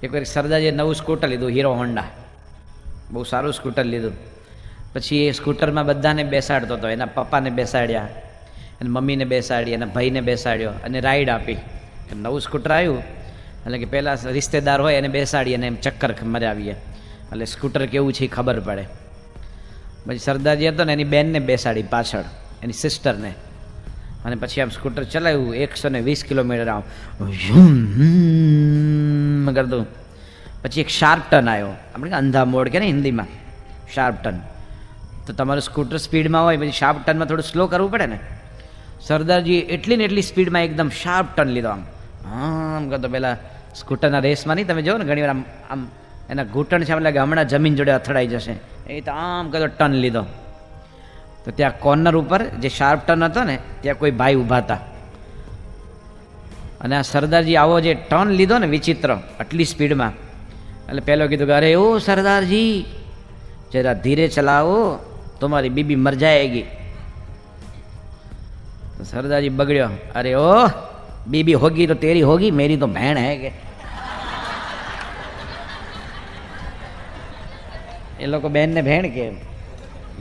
એકવાર સરદારજીએ નવું સ્કૂટર લીધું, હીરો હોન્ડા, બહુ સારું સ્કૂટર લીધું. પછી એ સ્કૂટરમાં બધાને બેસાડતો હતો. એના પપ્પાને બેસાડ્યા, અને મમ્મીને બેસાડી, એના ભાઈને બેસાડ્યો અને રાઈડ આપી. નવું સ્કૂટર આવ્યું એટલે કે પહેલાં રિશ્તેદાર હોય એને બેસાડી અને એમ ચક્કર મરાવીએ એટલે સ્કૂટર કેવું છે એ ખબર પડે. પછી સરદારજી હતો ને એની બેનને બેસાડી પાછળ, એની સિસ્ટરને, અને પછી આમ સ્કૂટર ચલાવ્યું 120 કિલોમીટર આમ કરતું. પછી એક શાર્પ ટર્ન આવ્યો, આપણે અંધા મોડ કે ને હિન્દીમાં શાર્પ ટર્ન. તો તમારું સ્કૂટર સ્પીડમાં હોય પછી શાર્પ ટર્નમાં થોડું સ્લો કરવું પડે ને. સરદારજી એટલી ને એટલી સ્પીડમાં એકદમ શાર્પ ટર્ન લીધો. આમ કરતો પહેલાં સ્કૂટરના રેસમાં નહીં તમે જોવો ને ઘણી વાર આમ આમ એના ઘૂંટણ છે, લાગે હમણાં જમીન જોડે અથડાઈ જશે, એ તો આમ કરતો ટર્ન લીધો. તો ત્યાં કોર્નર ઉપર જે શાર્પ ટર્ન હતો ને ત્યાં કોઈ ભાઈ ઊભા હતા, અને આ સરદારજી આવો જે ટર્ન લીધો ને વિચિત્ર આટલી સ્પીડમાં, એટલે પહેલો કીધું કે અરે ઓ સરદારજી જરા ધીરે ચલાવો, તમારી બીબી મર જાएगी. तो सरदार जी बगड़ियो, अरे ओ बीबी होगी तो तेरी होगी, मेरी तो बहन है के. ये लोग बहन ने बहन के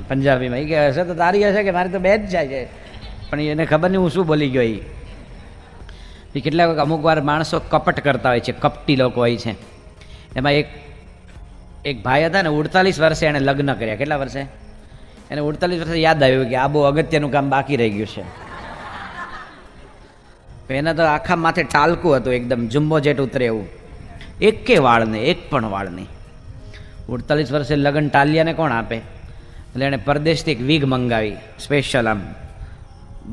पंजाबी में કે હશે તો તારી હશે કે મારી તો બેન જ છે, પણ એને ખબર નહીં હું શું બોલી ગયો. એ કેટલાક અમુક વાર માણસો કપટ કરતા હોય છે, કપટી લોકો હોય છે. એમાં એક ભાઈ હતા ને 48 વર્ષે એણે લગ્ન કર્યા. કેટલા વર્ષે? એને 48 વર્ષે યાદ આવ્યું કે આ બહુ અગત્યનું કામ બાકી રહી ગયું છે. એના તો આખા માથે ટાલકું હતું, એકદમ જુમ્બો જેટ ઉતરે એવું, એકે વાળ નહીં, એક પણ વાળ નહીં. 48 વર્ષે લગ્ન ટાલિયાને કોણ આપે? એટલે એણે પરદેશથી એક વીગ મંગાવી, સ્પેશિયલ આમ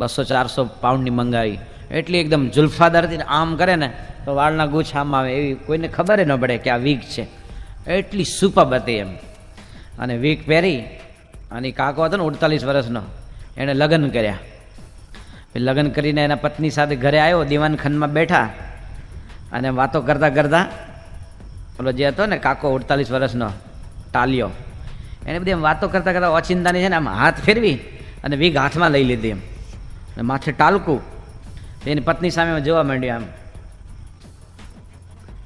200-400 પાઉન્ડની મંગાવી. એટલી એકદમ જુલ્ફાદાર હતી ને, આમ કરે ને તો વાળના ગુચ્છ આમ આવે, એવી કોઈને ખબર ન પડે કે આ વીગ છે. એટલી સુપબ હતી એમ. અને વીગ પહેરી અને કાકો હતો ને 48 વર્ષનો, એણે લગ્ન કર્યા. લગ્ન કરીને એના પત્ની સાથે ઘરે આવ્યો, દીવાનખાનામાં બેઠા અને વાતો કરતાં કરતાં પેલો જે હતો ને કાકો 48 વર્ષનો ટાલ્યો, એને બધી એમ વાતો કરતાં કરતાં ઓચિંતાની છે ને આમ હાથ ફેરવી અને વીગ હાથમાં લઈ લીધી એમ, અને માથે ટાલકું. એની પત્ની સામે જોવા માંડ્યો આમ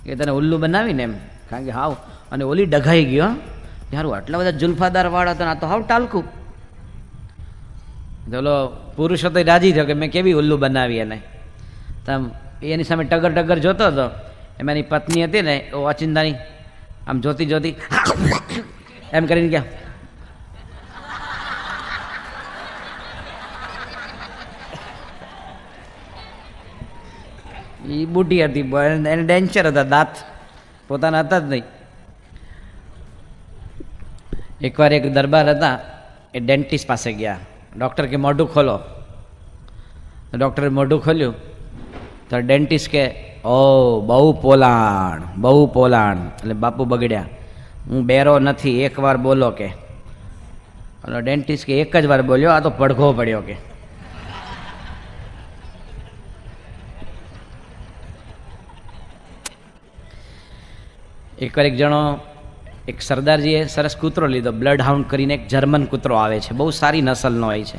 કે તને ઉલ્લુ બનાવીને એમ, કારણ કે હાવ. અને ઓલી ડઘાઈ ગયો, યારું આટલા બધા જુલ્ફાદાર વાળ હતા ને આ તો હાવ ટાલકું. ચલો પુરુષો તો રાજી થયો કે મેં કેવી ઉલ્લુ બનાવી એને. તમ એની સામે ટગર ટગર જોતો હતો. એમાં એની પત્ની હતી ને એ ઓચિંતાની આમ જોતી જોતી એમ કરીને ગયા. એ બુઢી હતી, એને ડેન્ચર હતા, દાંત પોતાના હતા જ નહીં. એકવાર એક દરબાર હતા, એ ડેન્ટિસ્ટ પાસે ગયા. ડૉક્ટર કે મોઢું ખોલો. ડૉક્ટરે મોઢું ખોલ્યું તો ડેન્ટિસ્ટ કે ઓ બહુ પોલાણ, બહુ પોલાણ. એટલે બાપુ બગડ્યા, હું બેરો નથી, એકવાર બોલો કે. અને ડેન્ટિસ્ટ કે એક જ વાર બોલ્યો, આ તો પડઘો પડ્યો કે. એકવાર એક જણો, એક સરદારજીએ સરસ કૂતરો લીધો, બ્લડ હાઉન્ડ કરીને એક જર્મન કૂતરો આવે છે, બહુ સારી નસલનો હોય છે.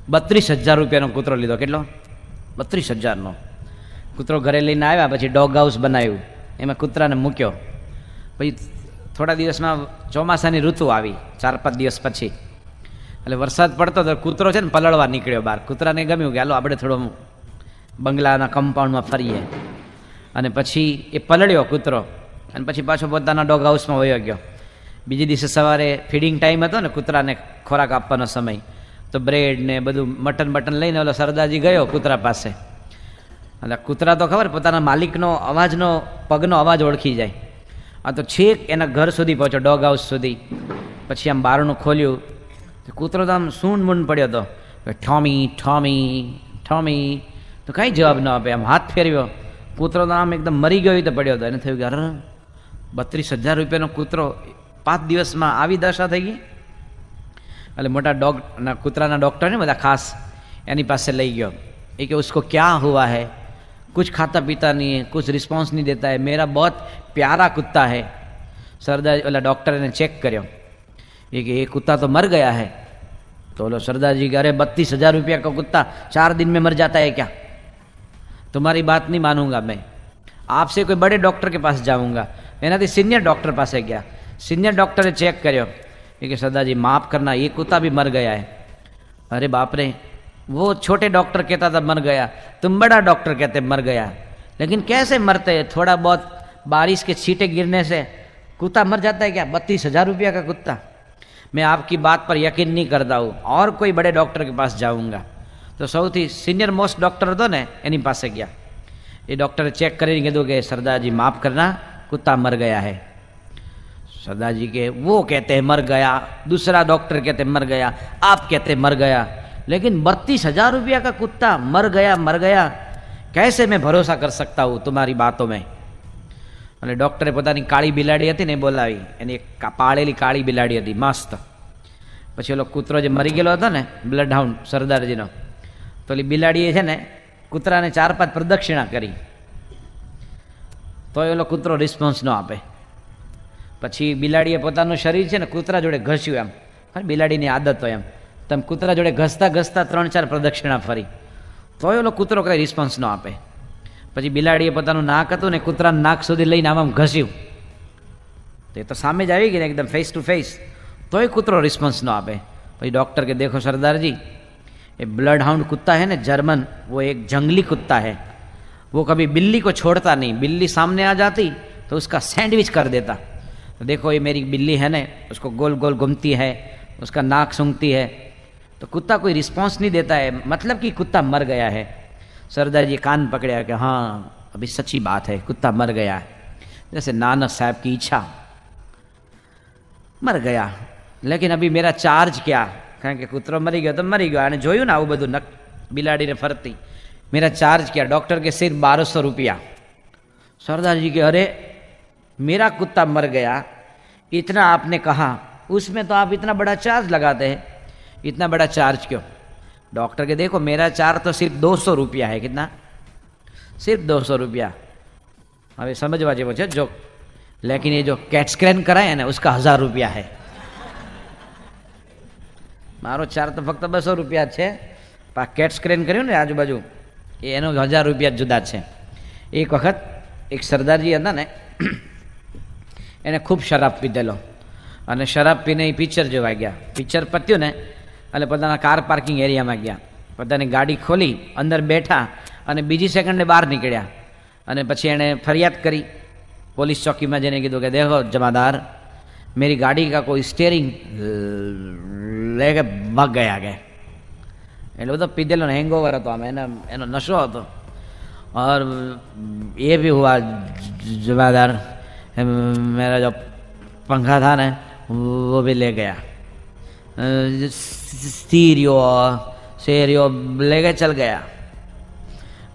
32,000 રૂપિયાનો કૂતરો લીધો. કેટલો? 32,000નો કૂતરો ઘરે લઈને આવ્યા. પછી ડોગ હાઉસ બનાવ્યું, એમાં કૂતરાને મૂક્યો. પછી થોડા દિવસમાં ચોમાસાની ઋતુ આવી, 4-5 દિવસ પછી. એટલે વરસાદ પડતો તો કૂતરો છે ને પલળવા નીકળ્યો બહાર. કૂતરાને ગમ્યું કે હાલો આપણે થોડો બંગલાના કમ્પાઉન્ડમાં ફરીએ. અને પછી એ પલળ્યો કૂતરો, અને પછી પાછો પોતાના ડોગ હાઉસમાં વયો ગયો. બીજી દિવસે સવારે ફીડિંગ ટાઈમ હતો ને, કૂતરાને ખોરાક આપવાનો સમય, તો બ્રેડ ને બધું મટન બટન લઈને ઓલો સરદારજી ગયો કૂતરા પાસે. એટલે કૂતરા તો ખબર પોતાના માલિકનો અવાજનો, પગનો અવાજ ઓળખી જાય. આ તો છેક એના ઘર સુધી પહોંચ્યો, ડોગ હાઉસ સુધી. પછી આમ બારણું ખોલ્યું, કૂતરો તો આમ સૂન મૂન પડ્યો હતો, ઠોમી ઠોમી ઠોમી. તો કાંઈ જવાબ ન આપે. આમ હાથ ફેરવ્યો, કૂતરો તો આમ એકદમ મરી ગયો તો પડ્યો હતો. એને થયું કે અરે 32,000 રૂપિયાનો કૂતરો 5 દિવસમાં આવી દશા થઈ ગઈ. એટલે મોટા કૂતરાના ડૉક્ટર ને બધા ખાસ એની પાસે લઈ ગયો. એ કે ઉસકો ક્યાં હુઆ હૈ, कुछ खाता पीता नहीं है, कुछ रिस्पॉन्स नहीं देता है, मेरा बहुत प्यारा कुत्ता है. सरदार वाला डॉक्टर ने चेक કર્યો. ये कुत्ता तो मर गया है. तो बोलो सरदार जी अरे 32,000 रुपया का कुत्ता 4 दिन में मर जाता है क्या? तुम्हारी बात नहीं मानूंगा मैं, आपसे कोई बड़े डॉक्टर के पास जाऊंगा. એનાથી સિનિયર ડૉક્ટર પાસે ગયા. સિનિयर डॉक्टरे चेक કર્યો कि सरदार जी माफ़ करना, ये कुत्ता भी मर गया है. अरे बाप रे, वो छोटे डॉक्टर कहता था मर गया, तुम बड़ा डॉक्टर कहते मर गया. लेकिन कैसे मरते हैं? थोड़ा बहुत बारिश के छींटे गिरने से कुत्ता मर जाता है क्या? 32,000 रुपया का कुत्ता. मैं आपकी बात पर यकीन नहीं करता हूँ, और कोई बड़े डॉक्टर के पास जाऊँगा. तो સૌથી સિનિયર મોસ્ટ ડૉક્ટર હતો ને એની પાસે ગયા. એ ડૉક્ટરે ચેક કરીને કીધું કે સરદારજી माफ़ करना, कुत्ता मर गया है. सरदार जी के वो कहते हैं मर गया, दूसरा डॉक्टर कहते मर गया, आप कहते मर गया, लेकिन 32,000 रुपया का कुत्ता मर गया, कैसे मैं भरोसा कर सकता हूँ तुम्हारी बातों में. અને ડૉક્ટરે પોતાની કાળી બિલાડી હતી ને એ બોલાવી, એની એક પાળેલી કાળી બિલાડી હતી મસ્ત. પછી ઓલો કૂતરો જે મરી ગયેલો હતો ને બ્લડ હાઉન્ડ સરદારજીનો, તો ઓલી બિલાડીએ છે ને કૂતરાને 4-5 પ્રદક્ષિણા કરી, તો ઓલો કૂતરો રિસ્પોન્સ ન આપે. પછી બિલાડીએ પોતાનું શરીર છે ને કૂતરા જોડે ઘસ્યું, એમ બિલાડીની આદત હોય એમ, તમે કૂતરા જોડે ઘસતા ઘસતા 3-4 પ્રદક્ષિણા ફરી, તોય ઓલો કૂતરો કંઈ રિસ્પોન્સ ન આપે. પછી બિલાડીએ પોતાનું નાક હતું ને કૂતરાનું નાક સુધી લઈને આમ ઘસ્યું, તો એ તો સામે જ આવી ગઈ ને એકદમ ફેસ ટુ ફેસ, તોય કૂતરો રિસ્પોન્સ ન આપે. પછી डॉक्टर के देखो सरदार जी, ये ब्लड हाउंड कुत्ता है ना जर्मन, वो एक जंगली कुत्ता है, वो कभी बिल्ली को छोड़ता नहीं, बिल्ली सामने आ जाती तो उसका सैंडविच कर देता. तो देखो ये मेरी बिल्ली है ना, उसको गोल गोल घूमती है, उसका नाक सूंघती है, तो कुत्ता कोई रिस्पॉन्स नहीं देता है, मतलब कि कुत्ता मर गया है. सरदार जी कान पकड़ा कि हाँ अभी सच्ची बात है, कुत्ता मर गया है. जैसे नानक साहब की इच्छा, मर गया, लेकिन अभी मेरा चार्ज क्या? कारण के कुतरो मरी गयो तो मरी गयो, અને જોયું ને આવું બધું નક બિલાડીને ફરતી. मेरा चार्ज क्या? डॉक्टर के सिर्फ 1200 रुपया. सरदार जी के अरे मेरा कुत्ता मर गया, इतना आपने कहा, उसमें तो आप इतना बड़ा चार्ज लगाते हैं, इतना बड़ा चार्ज क्यों? डॉक्टर के देखो मेरा चार्ज तो सिर्फ 200 रुपया है. कितना? सिर्फ 200 रुपया. હવે સમજવા જેવો છે જો, लेकिन ये जो कैट स्क्रैन कराए ना उसका 1000 रुपया है. મારો ચાર્જ તો ફક્ત 200 રૂપિયા છે, પણ કેટ સ્ક્રેન કર્યું ને આજુબાજુ એનો 1000 રૂપિયા જુદા છે. એક વખત એક સરદારજી હતા ને, એને ખૂબ શરાબ પીધેલો, અને શરાબ પીને એ પિક્ચર જોવા ગયા. પિક્ચર પત્યું ને એટલે પોતાના કાર પાર્કિંગ એરિયામાં ગયા, પોતાની ગાડી ખોલી અંદર બેઠા અને બીજી સેકન્ડે બહાર નીકળ્યા. અને પછી એણે ફરિયાદ કરી પોલીસ ચોકીમાં જઈને, કીધું કે દેખો જમાદાર, मेरी गाड़ी का कोई स्टीयरिंग लेके भाग गया के. એટલે બધો પીધેલો ને હેંગઓવર હતો, આમ એનો નશો હતો. और ये भी हुआ जमादार, मेरा जो पंखा था ना वो भी ले गया, स्टीरियो लेके चल गया,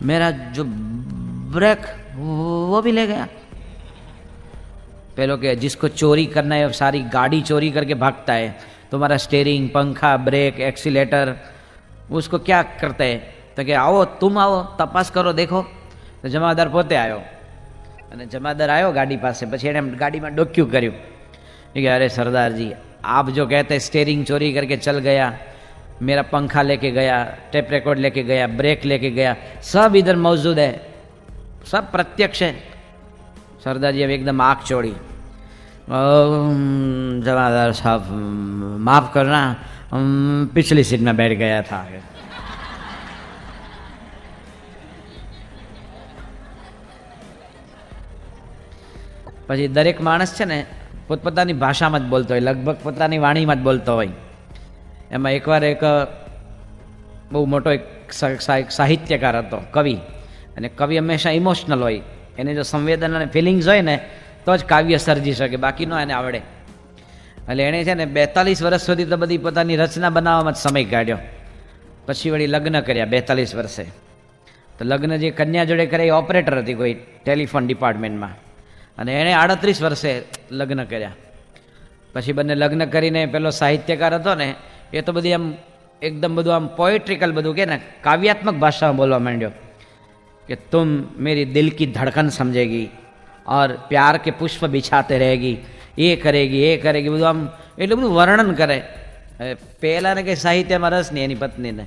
मेरा जो ब्रेक वो भी ले गया. पहले के जिसको चोरी करना है सारी गाड़ी चोरी करके भागता है, तुम्हारा स्टीयरिंग, पंखा, ब्रेक, एक्सीलेटर, उसको क्या करते हैं? तो कि आओ तुम आओ तपास करो देखो. तो जमादार पोते आयो, અને જમાદાર આવ્યો ગાડી પાસે. પછી એણે ગાડીમાં ડોક્યું કર્યું कि अरे सरदार जी, आप जो कहते स्टीयरिंग चोरी करके चल गया, मेरा पंखा लेके गया, टेप रिकॉर्ड लेके गया, ब्रेक लेके गया, सब इधर मौजूद है, सब प्रत्यक्ष है. सरदार जी अब एकदम आँख चोड़ी, जमादार साहब माफ़ करना, पिछली सीट में बैठ गया था. પછી દરેક માણસ છે ને પોતપોતાની ભાષામાં જ બોલતો હોય, લગભગ પોતાની વાણીમાં જ બોલતો હોય. એમાં એકવાર એક બહુ મોટો એક સાહિત્યકાર હતો, કવિ, અને કવિ હંમેશા ઇમોશનલ હોય, એને જો સંવેદન અને ફિલિંગ્સ હોય ને તો જ કાવ્ય સર્જી શકે, બાકી ન એને આવડે. એટલે એણે છે ને 42 વર્ષ સુધી તો બધી પોતાની રચના બનાવવામાં જ સમય કાઢ્યો. પછી વળી લગ્ન કર્યા 42 વર્ષે. તો લગ્ન જે કન્યા જોડે કરે એ ઓપરેટર હતી કોઈ ટેલિફોન ડિપાર્ટમેન્ટમાં, અને એણે 38 વર્ષે લગ્ન કર્યા. પછી બંને લગ્ન કરીને પેલો સાહિત્યકાર હતો ને એ તો બધી આમ એકદમ બધું આમ પોએટ્રિકલ બધું કે ને કાવ્યાત્મક ભાષામાં બોલવા માંડ્યો कि तुम मेरी दिल की धड़कन समझेगी और प्यार के पुष्प बिछाते रहेगी, ये करेगी બધું આમ એટલું બધું વર્ણન કરે. પહેલાંને કંઈ સાહિત્યમાં રસ નહીં એની પત્નીને,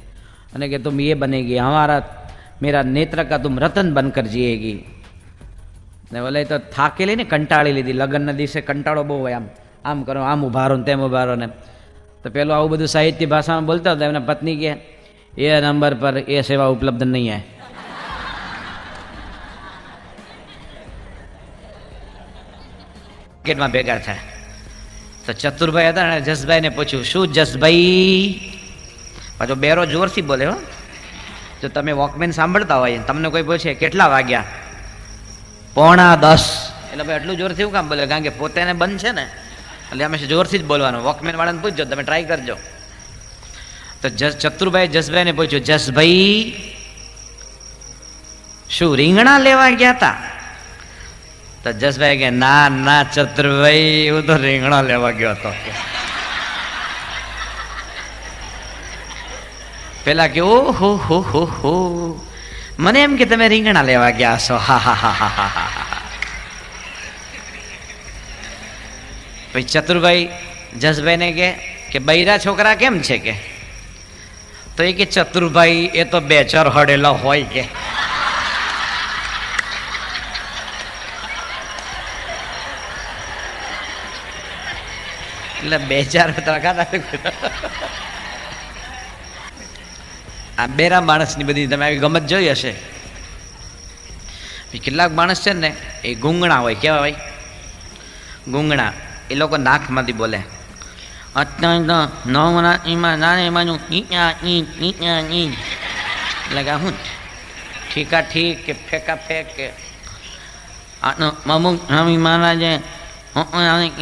અને કે तुम ये बनेगी, हमारा मेरा नेत्र का तुम रतन बनकर जिएगी. ને ઓલે તો થાકેલી ને કંટાળી લીધી, લગ્નના દિવસે કંટાળો બહુ હોય, આમ આમ કરો, આમ ઊભા રહો ને તેમ ઊભા રહો ને. તો પેલો આવું બધું સાહિત્ય ભાષામાં બોલતા હતા. એમના પત્ની કહે એ નંબર પર એ સેવા ઉપલબ્ધ નહીં હે. માર્કેટમાં ભેગા થાય તો ચતુરભાઈ હતા ને જસભાઈને પૂછ્યું, શું જસભાઈ? પાછો બેરો જોરથી બોલે હો. જો તમે વોકમેન સાંભળતા હોય તમને કોઈ પૂછે કેટલા વાગ્યા, 9:45, એટલે ભાઈ એટલું જોરથી હું કામ બોલે? કારણ કે પોતે એને બંધ છે ને, એટલે હંમેશા જોરથી જ બોલવાનું. વોકમેન વાળાને પૂછજો, તમે ટ્રાય કરજો. તો ચતુરભાઈ જસભાઈને પૂછ્યું, જસભાઈ શું રીંગણા લેવા ગયા હતા? તો જસભાઈ કે ના ના ચતુરભાઈ, હું તો રીંગણા લેવા ગયો હતો. પેલા કે ઓહો હો હો હો, મને એમ કે તમે રીંગણા લેવા ગયા છો. હા હા હા હા હા હા. પછી ચતુરભાઈ જસભાઈને કે બૈરા છોકરા કેમ છે કે? તો એ કે ચતુરભાઈ એ તો 2-4 હડેલા હોય કે. એટલે 2-4 આ બેરા માણસની બધી તમે આવી ગમત જોઈ હશે. કેટલાક માણસ છે ને એ ગુંગણા હોય. કેવા હોય? ગુંગણા. એ લોકો નાકમાંથી બોલે. એટલે કે હું ઠીકા ઠીક કે ફેંકા ફેંક કે અમુક સ્વામી મહારાજે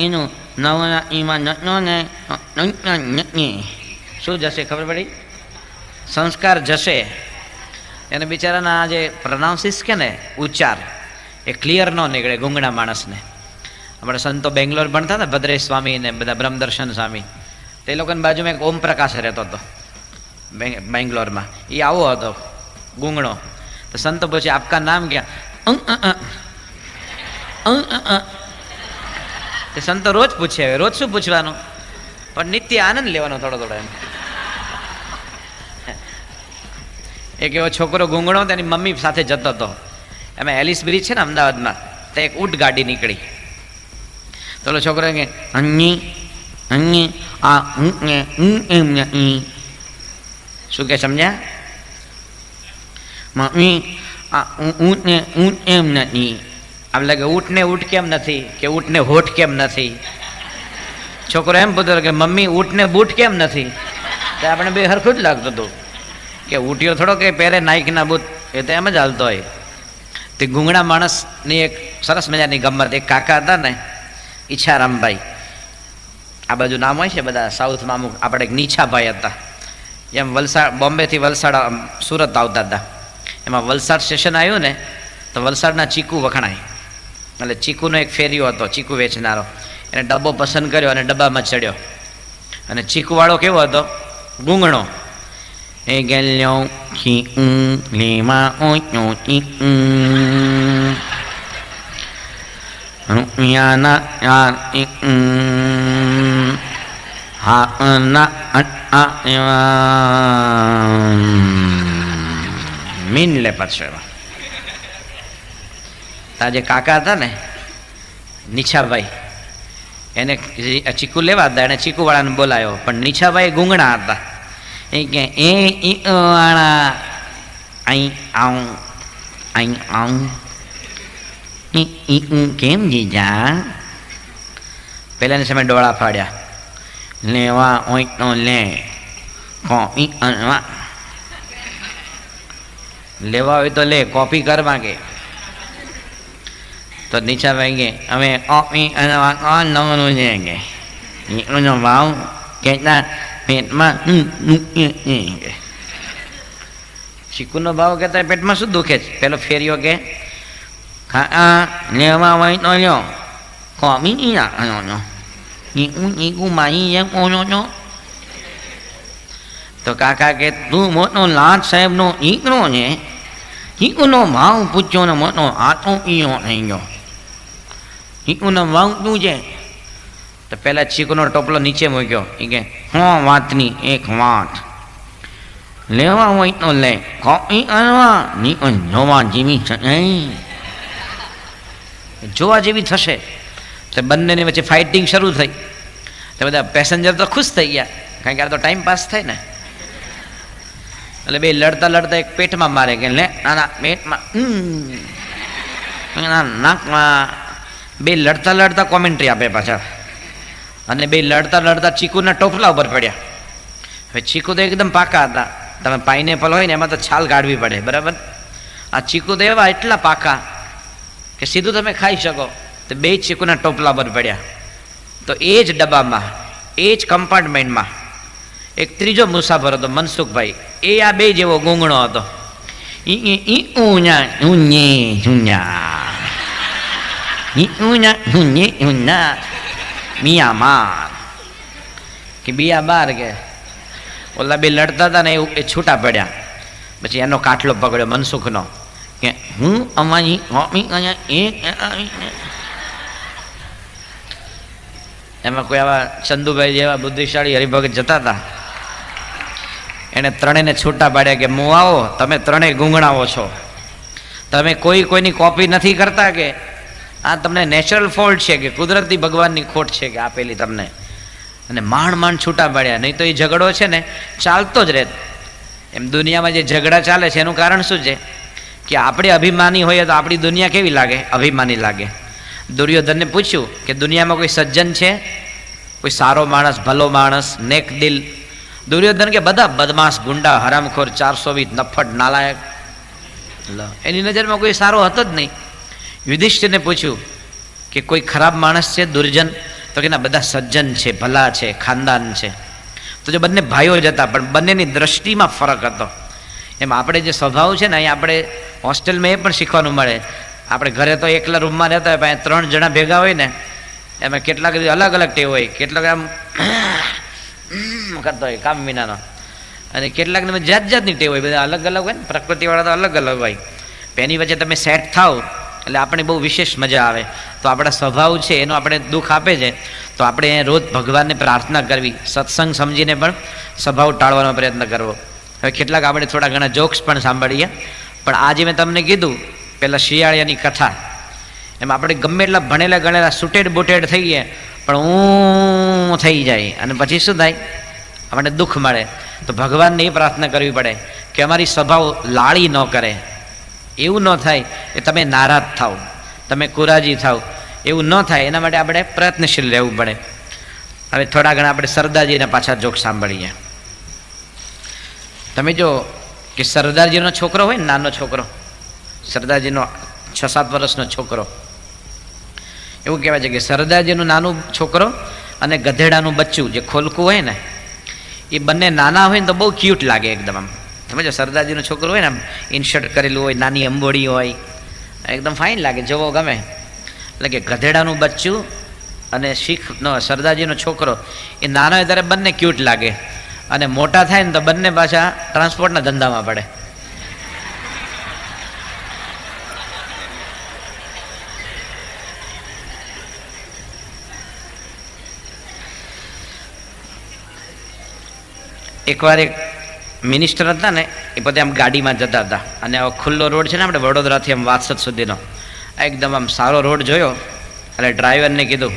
એનું નવના ઈમાં નટનો ને શું જશે ખબર પડી? સંસ્કાર જશે. એને બિચારાના જે પ્રોનાઉન્સિસ કે ને ઉચ્ચાર એ ક્લિયર ન નીકળે ગુંગણા માણસને. આપણે સંતો બેંગ્લોર ભણતા હતા, ભદ્રેશ સ્વામી ને બધા બ્રહ્મદર્શન સ્વામી, તે લોકોની બાજુમાં એક ઓમ પ્રકાશ રહેતો હતો બેંગ્લોરમાં. એ આવો હતો ગુંગણો. તો સંતો પછી આપકા નામ ક્યાં? તે સંતો રોજ પૂછે. રોજ શું પૂછવાનું? પણ નિત્ય આનંદ લેવાનો થોડો થોડો. એમ એક એવો છોકરો ગુંગણો તેની મમ્મી સાથે જતો હતો. એમાં એલિસ બ્રિજ છે ને અમદાવાદમાં, તો એક ઊંટ ગાડી નીકળી. તો ઓલો છોકરો કે અન્ની અન્ની આ એમ શું કે સમજ્યા? મમ્મી આ ઊંટને ઊંટ એમ નથી. આમ લાગે ઊંટને ઊંટ કેમ નથી, કે ઊંટને હોઠ કેમ નથી? છોકરો એમ પૂછતો કે મમ્મી ઊંટને બૂટ કેમ નથી? તો આપણે બે હરખું જ લાગતું હતું કે ઊંટિયો થોડો કે પહેરે નાઇકના બૂટ, એ તો એમ જ હાલતો હોય. તે ગુંગણા માણસની એક સરસ મજાની ગમત. એક કાકા હતા ને ઈચ્છારામભાઈ, આ બાજુ નામ હોય છે બધા સાઉથમાં અમુક. આપણે એક નીછાભાઈ હતા. એમ વલસાડ, બોમ્બેથી વલસાડ સુરત આવતા હતા. એમાં વલસાડ સ્ટેશન આવ્યું ને તો વલસાડના ચીકુ વખણાય. એટલે ચીકુનો એક ફેરિયો હતો, ચીકુ વેચનારો. એને ડબ્બો પસંદ કર્યો અને ડબ્બામાં ચડ્યો. અને ચીકુવાળો કેવો હતો? ગુંગણો. એ ગેલ્યો લેવા રૂપિયાના મીન લે પાછો. એમાં તાજે કાકા હતા ને નીછાભાઈ, એને ચીકુ લેવા હતા. એને ચીકુવાળાને બોલાયો, પણ નીછાભાઈ ગુંગણા હતા. એ કે એ વાળા અહીં આવું અહીં આવું કેમ જીજા? પેલાની સામે ડોળા ફાડ્યા. લેવા હોય તો લે, કોપી કરવા લેવા હોય તો લે, કોપી કરવા કે. તો નીચાભાઈ કે હવે કોપી કરવા કોણ નવરું છે કે એનો ભાવ કેટલા પેટમાં કે ચીકુનો ભાવ કહેતા પેટમાં શું દુખે છે? પેલો ફેરિયો કે હા લેવા હોય તો લ્યો, કોપી રાખવાનો ચીકુ મારી જેમ ઓનો છો. તો કાકા કે તું મોટો લાટ સાહેબનો દીકરો છે, ચીકુનો ભાવ પૂછ્યો ને મોટો આટો પીયો થઈ ગયો. ચીકુનો ભાવ શું છે? તો પહેલાં ચીકુનો ટોપલો નીચે મૂક્યો. એ કે વાતની એક વાત, લેવા હોય તો લે, કોપી કરવા જોવા જેવી છે. જોવા જેવી થશે. તો બંનેની વચ્ચે ફાઇટિંગ શરૂ થઈ. તો બધા પેસેન્જર તો ખુશ થઈ ગયા, કારણ કે આ તો ટાઈમ પાસ થાય ને. એટલે બે લડતા લડતા એક પેટમાં મારે કે લે નાના પેટમાં નાકમાં. બે લડતા લડતા કોમેન્ટ્રી આપે પાછા. અને બે લડતા લડતા ચીકુના ટોપલા ઉપર પડ્યા. હવે ચીકુ તો એકદમ પાકા હતા. તમે પાઇનેપલ હોય ને એમાં તો છાલ કાઢવી પડે, બરાબર. આ ચીકુ તો એવા એટલા પાકા કે સીધું તમે ખાઈ શકો. તો બે ચીકુના ટોપલા પર પડ્યા. તો એ જ ડબ્બામાં, એ જ કમ્પાર્ટમેન્ટમાં એક ત્રીજો મુસાફર હતો, મનસુખભાઈ. એ આ બે જેવો ગૂંગણો હતો. મિયામાર કે બિયાબાર કે ઓલા બે લડતા હતા ને એ છૂટા પડ્યા. પછી એનો કાટલો પકડ્યો મનસુખનો કે હું અમારી એમાં કોઈ આવા ચંદુભાઈ જેવા બુદ્ધિશાળી હરિભગત જતા હતા. એને ત્રણેયને છૂટા પાડ્યા કે હું આવો, તમે ત્રણેય ગૂંગણાવો છો, તમે કોઈની કોપી નથી કરતા, કે આ તમને નેચરલ ફોલ્ટ છે કે કુદરતી ભગવાનની ખોટ છે કે આપેલી તમને. અને માંડ છૂટા પાડ્યા, નહીં તો એ ઝઘડો છે ને ચાલતો જ રહે. એમ દુનિયામાં જે ઝઘડા ચાલે છે એનું કારણ શું છે કે આપણે અભિમાની હોઈએ તો આપણી દુનિયા કેવી લાગે? અભિમાની લાગે. દુર્યોધનને પૂછ્યું કે દુનિયામાં કોઈ સજ્જન છે, કોઈ સારો માણસ, ભલો માણસ, નેક દિલ? દુર્યોધન કે બધા બદમાશ, ગુંડા, હરામખોર, 420 નફટ, નાલાયક. એની નજરમાં કોઈ સારો હતો જ નહીં. યુધિષ્ઠિરને પૂછ્યું કે કોઈ ખરાબ માણસ છે, દુર્જન? તો કે ના, બધા સજ્જન છે, ભલા છે, ખાનદાન છે. તો જો બંને ભાઈઓ જ હતા, પણ બંનેની દ્રષ્ટિમાં ફરક હતો. એમ આપણે જે સ્વભાવ છે ને, અહીંયા આપણે હોસ્ટેલમાં એ પણ શીખવાનું મળે. આપણે ઘરે તો એકલા રૂમમાં રહેતા હોય, પણ 3 જણા ભેગા હોય ને, એમાં કેટલાક અલગ અલગ ટેવ હોય. કેટલાક આમ કરતો હોય કામ વિનાનો, અને કેટલાકને જાત જાતની ટેવ હોય. બધા અલગ અલગ હોય ને, પ્રકૃતિવાળા તો અલગ અલગ હોય. એની વચ્ચે તમે સેટ થાવ એટલે આપણે બહુ વિશેષ મજા આવે. તો આપણા સ્વભાવ છે એનો આપણે દુઃખ આપે છે, તો આપણે રોજ ભગવાનને પ્રાર્થના કરવી, સત્સંગ સમજીને પણ સ્વભાવ ટાળવાનો પ્રયત્ન કરવો. હવે કેટલાક આપણે થોડા ઘણા જોક્સ પણ સાંભળીએ. પણ આજે મેં તમને કીધું પેલા શિયાળિયાની કથા, એમ આપણે ગમે એટલા ભણેલા ગણેલા સુટેડ બુટેડ થઈએ, પણ હું થઈ જાય અને પછી શું થાય? આપણને દુઃખ મળે. તો ભગવાનને એ પ્રાર્થના કરવી પડે કે અમારી સ્વભાવ લાળી ન કરે. એવું ન થાય કે તમે નારાજ થાવ, તમે કુરાજી થાવ, એવું ન થાય એના માટે આપણે પ્રયત્નશીલ રહેવું પડે. હવે થોડા ઘણા આપણે સરદારજીના પાછા જોક સાંભળીએ. તમે જો કે સરદારજીનો છોકરો હોય ને, નાનો છોકરો, સરદારજીનો 6-7 વર્ષનો છોકરો, એવું કહેવાય છે કે સરદારજીનું નાનું છોકરો અને ગધેડાનું બચ્ચું જે ખોલકું હોય ને, એ બંને નાના હોય ને તો બહુ ક્યુટ લાગે એકદમ. આમ સમજો, સરદારજીનો છોકરો હોય ને, આમ ઇન્શર્ટ કરેલું હોય, નાની અંબોડી હોય, એકદમ ફાઇન લાગે, જોવો ગમે. એટલે કે ગધેડાનું બચ્ચું અને શીખનો સરદારજીનો છોકરો એ નાનો હોય ત્યારે બંને ક્યુટ લાગે, અને મોટા થાય ને તો બંને પાછા ટ્રાન્સપોર્ટના ધંધામાં પડે. એકવાર એક મિનિસ્ટર હતા ને, એ પોતે આમ ગાડીમાં જતા હતા, અને ખુલ્લો રોડ છે ને આપણે વડોદરાથી આમ વાસદ સુધીનો, એકદમ આમ સારો રોડ જોયો. એટલે ડ્રાઈવરને કીધું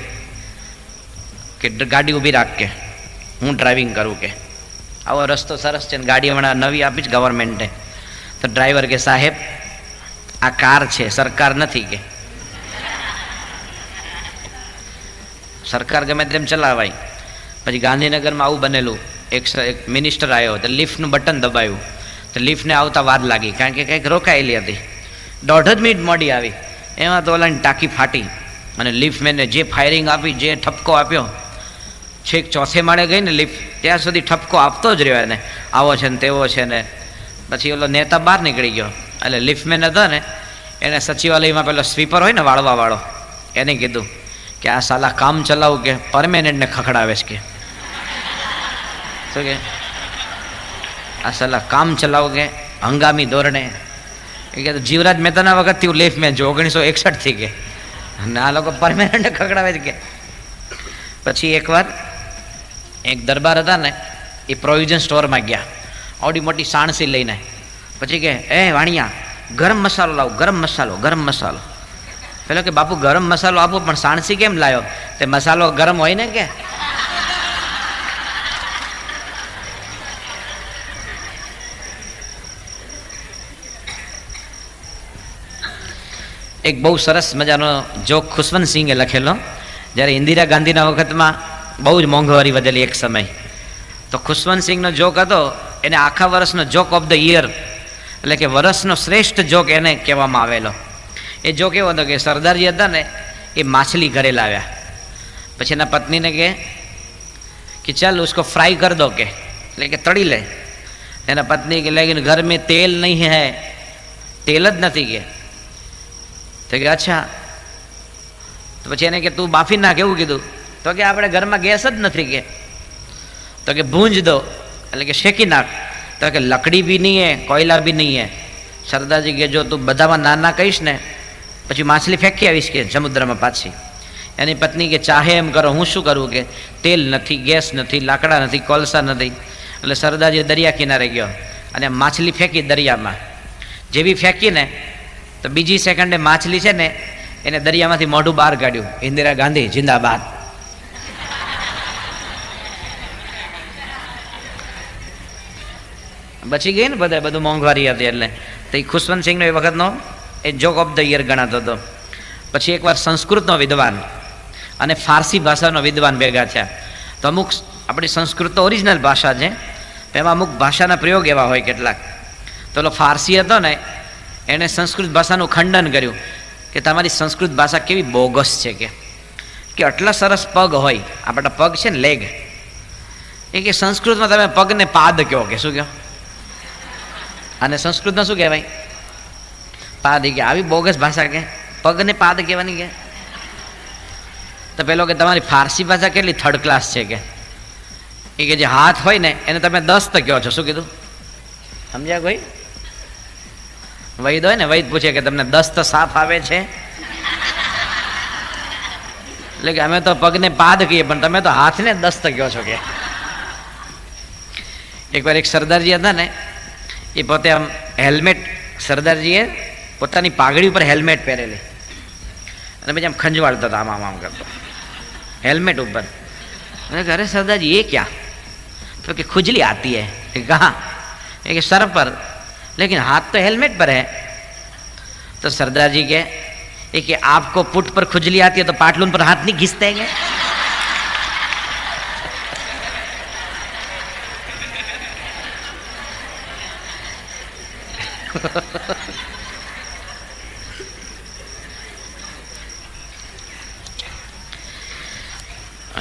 કે ગાડી ઊભી રાખ, કે હું ડ્રાઇવિંગ કરું, કે આવો રસ્તો સરસ છે ને ગાડી હમણાં નવી આપી જ ગવર્મેન્ટે. તો ડ્રાઈવર કે સાહેબ આ કાર છે, સરકાર નથી, કે સરકાર ગમે તેમ ચલાવાય. પછી ગાંધીનગરમાં આવું બનેલું, એક મિનિસ્ટર આવ્યો તો લિફ્ટનું બટન દબાવ્યું, તો લિફ્ટને આવતા વાર લાગી, કારણ કે કંઈક રોકાયેલી હતી. 1.5 મિનિટ મોડી આવી, એમાં તો ઓલાની ટાંકી ફાટી, અને લિફ્ટમેને જે ફાયરિંગ આપી, જે ઠપકો આપ્યો, છેક 4થે માળે ગઈ ને લિફ્ટ, ત્યાં સુધી ઠપકો આપતો જ રહ્યો એને, આવો છે ને તેવો છે ને. પછી ઓલો નેતા બહાર નીકળી ગયો. એટલે લિફ્ટમેન હતો ને, એને સચિવાલયમાં પેલો સ્વીપર હોય ને વાળવાવાળો, એને કીધું કે આ સાલા કામ ચલાવું કે પરમેનન્ટને ખખડાવે છે, કે શું કે આ સાલા કામ ચલાવો કે હંગામી ધોરણે. એ કે જીવરાજ મહેતાના વખતથી હું લિફ્ટમેન છું, 1961થી, કે અને આ લોકો પરમેનન્ટ ખખડાવે છે, કે. પછી એકવાર એક દરબાર હતા ને, એ પ્રોવિઝન સ્ટોરમાં ગયા, આવડી મોટી સાણસી લઈને. પછી કે એ વાણિયા, ગરમ મસાલો લાવો, ગરમ મસાલો, ગરમ મસાલો. પેલો કે બાપુ ગરમ મસાલો આપો, પણ સાણસી કેમ લાવ્યો? તે મસાલો ગરમ હોય ને કે. એક બહુ સરસ મજાનો જોક ખુશવંતસિંહે લખેલો. જ્યારે ઇન્દિરા ગાંધીના વખતમાં બહુ જ મોંઘવારી વધેલી એક સમય, તો ખુશવંતસિંહનો જોક હતો, એને આખા વર્ષનો જોક ઓફ ધ યર, એટલે કે વર્ષનો શ્રેષ્ઠ જોક એને કહેવામાં આવેલો. એ જોક એવો હતો કે સરદારજી હતા ને એ માછલી ઘરે લાવ્યા, પછી એના પત્નીને કે ચાલ ઉસકો ફ્રાય કર દો, કે એટલે કે તળી લે. એના પત્ની કે લેકિન ઘર મેં તેલ નહીં હૈ, તેલ જ નથી કે. તો કે અચ્છા, તો પછી એને કે તું બાફી નાખ, એવું કીધું. તો કે આપણે ઘરમાં ગેસ જ નથી કે. તો કે ભૂંજ દો, એટલે કે શેકી નાખ. તો કે લકડી બી નહીં હે, કોયલા બી નહીં હે. સરદારજી કે જો તું બધામાં નાના કહીશ ને પછી માછલી ફેંકી આવીશ કે સમુદ્રમાં પાછી. એની પત્ની કે ચાહે એમ કરો, હું શું કરું? કે તેલ નથી, ગેસ નથી, લાકડા નથી, કોલસા નથી. એટલે સરદારજી દરિયા કિનારે ગયો અને માછલી ફેંકી દરિયામાં. જેવી ફેંકીને તો બીજી સેકન્ડે માછલી છે ને એને દરિયામાંથી મોઢું બહાર કાઢ્યું. ઇન્દિરા ગાંધી જિંદાબાદ. બચી ગઈ ને બધા, બધું મોંઘવારી હતી એટલે. તો એ ખુશવંતસિંહનો એ વખતનો એ જોક ઓફ ધ યર ગણાતો હતો. પછી એકવાર સંસ્કૃતનો વિદ્વાન અને ફારસી ભાષાનો વિદ્વાન ભેગા થયા. તો અમુક આપણી સંસ્કૃત તો ઓરિજિનલ ભાષા છે, એમાં અમુક ભાષાના પ્રયોગ એવા હોય કેટલાક. તો ઓલો ફારસી હતો ને એણે સંસ્કૃત ભાષાનું ખંડન કર્યું કે તમારી સંસ્કૃત ભાષા કેવી બોગસ છે, કે આટલા સરસ પગ હોય, આપણા પગ છે ને લેગ, એ કે સંસ્કૃતમાં તમે પગને પાદ કહો, કે શું કહો? અને સંસ્કૃતમાં શું કહેવાય? પાદ. કે આવી બોગસ ભાષા કે પગને પાદ કહેવાની કે. તો પેલો કે તમારી ફારસી ભાષા કેટલી થર્ડ ક્લાસ છે કે. એ કે જે હાથ હોય ને એને તમે દસ્ત કહો છો. શું કીધું? સમજ્યા કોઈ? વૈદ હોય ને, વૈદ પૂછે કે તમને દસ્ત સાફ આવે છે? એટલે કે અમે તો પગને પાદ કહીએ, પણ તમે તો હાથને દસ્ત કહો છો કે. એકવાર એક સરદારજી હતા ને, એ પોતે આમ હેલ્મેટ, સરદારજીએ પોતાની પાઘડી ઉપર હેલ્મેટ પહેરેલી અને પછી આમ ખંજવાળતો હતો, આમ આમ આમ કરતો હેલ્મેટ ઉપર. અને અરે સરદારજી એ ક્યાં? તો કે खुजली आती है. कहाँ? कि सर पर, लेकिन हाथ तो हेलमेट पर है. तो सरदार जी के कि आपको पुट पर खुजली आती है तो पाटलून पर हाथ नहीं घिसते हैं?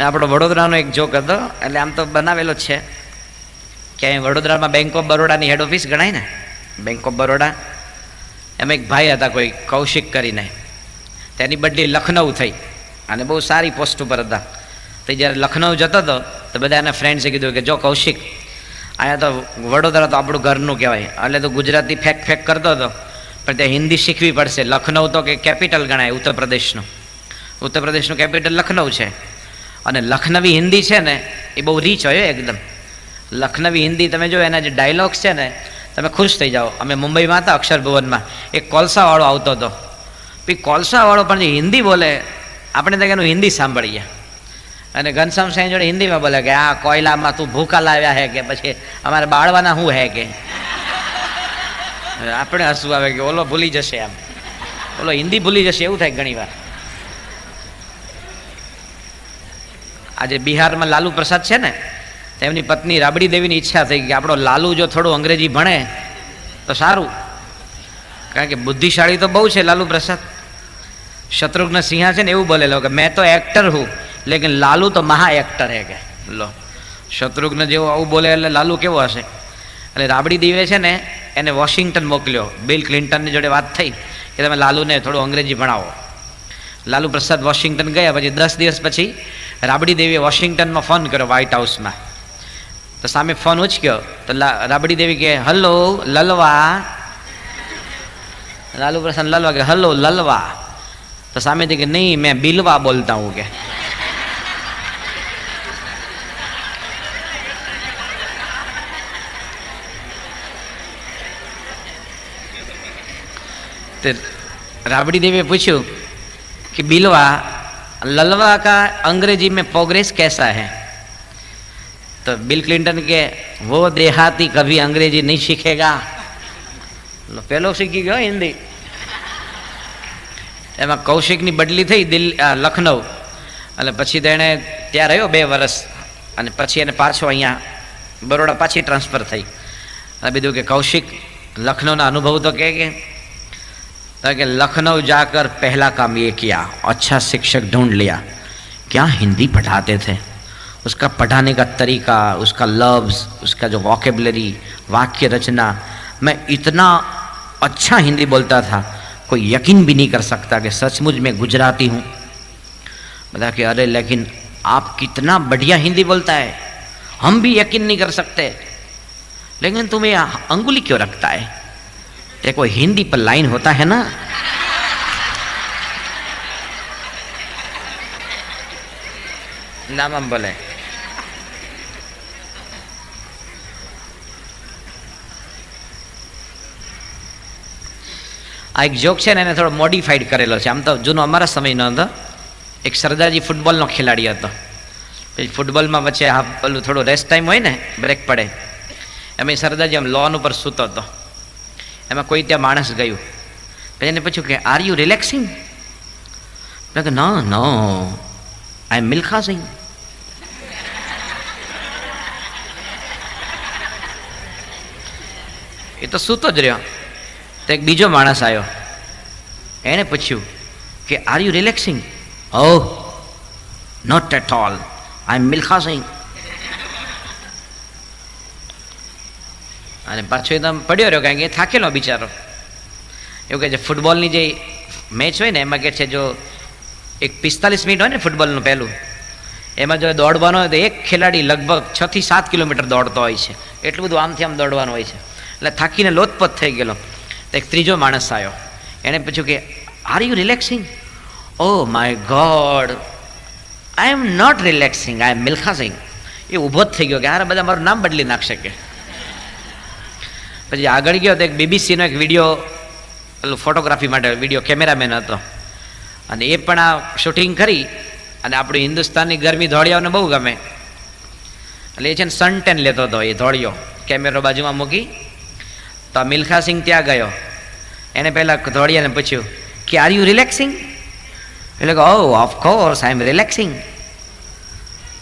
આપણો વડોદરાનો એક જોક હતો, એટલે આમ તો બનાવેલો જ છે કે વડોદરામાં બેંક ઓફ બરોડાની હેડ ઓફિસ ગણાય ને, બેંક ઓફ બરોડા. એમાં એક ભાઈ હતા કોઈ કૌશિક કરીને, તેની બદલી લખનઉ થઈ અને બહુ સારી પોસ્ટ ઉપર હતા. તો જ્યારે લખનઉ જતો હતો તો બધા એના ફ્રેન્ડ્સે કીધું કે જો કૌશિક, અહીંયા તો વડોદરા તો આપણું ઘરનું કહેવાય, એટલે તો ગુજરાતી ફેક ફેક કરતો હતો, પણ ત્યાં હિન્દી શીખવી પડશે. લખનઉ તો કે કેપિટલ ગણાય ઉત્તર પ્રદેશનું, ઉત્તર પ્રદેશનું કેપિટલ લખનઉ છે. અને લખનવી હિન્દી છે ને એ બહુ રીચ હોય એકદમ. લખનવી હિન્દી તમે જો એના જે ડાયલોગ્સ છે ને તમે ખુશ થઈ જાઓ. અમે મુંબઈમાં હતા અક્ષર ભુવનમાં, એક કોલસાવાળો આવતો હતો. પછી કોલસાવાળો પણ જે હિન્દી બોલે, આપણે ત્યાં એનું હિન્દી સાંભળીએ. અને ઘનશ્યામ સાંઈ જોડે હિન્દીમાં બોલે કે આ કોયલામાં તું ભૂકા લાવ્યા હે, કે પછી અમારે બાળવાના શું હે કે. આપણે હસવું આવે કે ઓલો ભૂલી જશે, આમ ઓલો હિન્દી ભૂલી જશે, એવું થાય ઘણી વાર. આજે બિહારમાં લાલુ પ્રસાદ છે ને, તેમની પત્ની રાબડી દેવીની ઈચ્છા થઈ કે આપણો લાલુ જો થોડું અંગ્રેજી ભણે તો સારું, કારણ કે બુદ્ધિશાળી તો બહુ છે લાલુ પ્રસાદ. શત્રુઘ્ન સિંહા છે ને એવું બોલેલો કે મેં તો એક્ટર હું, લેકિન લાલુ તો મહા એક્ટર હે કે. લો, શત્રુઘ્ન જેવો આવું બોલે એટલે લાલુ કેવો હશે. એટલે રાબડી દેવે છે ને એને વોશિંગ્ટન મોકલ્યો. બિલ ક્લિન્ટનની જોડે વાત થઈ કે તમે લાલુને થોડું અંગ્રેજી ભણાવો. લાલુ પ્રસાદ વોશિંગ્ટન ગયા. પછી 10 દિવસ પછી રાબડી દેવીએ વોશિંગ્ટનમાં ફોન કર્યો, વ્હાઇટ હાઉસમાં. તો સામે ફોન ઉચક્યો તો રાબડી દેવી કે હલો લલવા. લાલુ પ્રસાદ લલવા કે હલો લલવા. તો સામેથી કે નહીં મેં બિલવા બોલતા હું કે. રાબડી દેવીએ પૂછ્યું कि बिलवा ललवा का अंग्रेजी में प्रोग्रेस कैसा है? तो बिल क्लिंटन के वो देहाती कभी अंग्रेजी नहीं सीखेगा। पहलो सीखी गयो हिंदी। એમાં કૌશિકની બદલી થઈ લખનઉ, એટલે પછી તો એણે ત્યાં રહ્યો 2 વર્ષ, અને પછી એને પાછો અહીંયા બરોડા પાછી ટ્રાન્સફર થઈ। બીજું કે કૌશિક लखनऊ अनुभव तो कि लखनऊ जाकर पहला काम ये किया, अच्छा शिक्षक ढूंढ लिया। क्या हिंदी पढ़ाते थे, उसका पढ़ाने का तरीका, उसका लफ्ज़, उसका जो वॉकेबलरी, वाक्य रचना, मैं इतना अच्छा हिंदी बोलता था कोई यकीन भी नहीं कर सकता कि सचमुच में गुजराती हूँ। बता कि अरे लेकिन आप कितना बढ़िया हिंदी बोलता है, हम भी यकीन नहीं कर सकते, लेकिन तुम्हें अंगुली क्यों रखता है? देखो हिंदी पर लाइन होता है ना, नाम हम बोले आ एक जोक है ने थोड़ो मॉडिफाइड करेलो है। आम तो जूनो अमरा समय न तो एक सरदारजी फूटबॉल नो खिलाड़ी हतो। फूटबॉल में वच्चे आ पेलू थोड़ो रेस्ट टाइम होय ने, ब्रेक पड़े, एम सरदारजी आम लॉन पर सूतो तो एम कोई त्या माणस गयु, पछी एने पूछ्युं कि आर यू रिलेक्सिंग? मैं कहा no no I am Milkha Singh. ये तो सूतो ज रह्यो। तो एक बीजो माणस आयो, एने पूछ्युं कि are you relaxing? Oh not at all I am Milkha Singh. અને પાછો એકદમ પડ્યો રહ્યો, કારણ કે થાકેલો બિચારો। એવું કહે છે ફૂટબોલની જે મેચ હોય ને એમાં કહે છે જો એક 45 મિનિટ હોય ને ફૂટબોલનું પહેલું, એમાં જો દોડવાનો હોય તો એક ખેલાડી લગભગ 6 થી 7 કિલોમીટર દોડતો હોય છે, એટલું બધું આમથી આમ દોડવાનું હોય છે। એટલે થાકીને લોથપોથ થઈ ગયેલો। તો એક ત્રીજો માણસ આવ્યો, એણે પૂછ્યું કે are you relaxing? Oh my God I am not relaxing I am Milkha Singh. એ ઊભો જ થઈ ગયો કે આ બધા મારું નામ બદલી નાખશે કે। પછી આગળ ગયો તો એક બીબીસીનો એક વિડીયો, પેલું ફોટોગ્રાફી માટે વિડીયો કેમેરામેન હતો, અને એ પણ આ શૂટિંગ કરી, અને આપણી હિન્દુસ્તાનની ગરમી ધોળિયાઓને બહુ ગમે, એટલે એ છે ને સનટેન લેતો હતો એ ધોળિયો, કેમેરો બાજુમાં મૂકી। તો મિલ્ખા સિંહ ત્યાં ગયો, એને પહેલાં ધોળિયાને પૂછ્યું કે આર યુ રિલેક્સિંગ? એટલે કે ઓ ऑफकोर्स आई एम रिलैक्सिंग।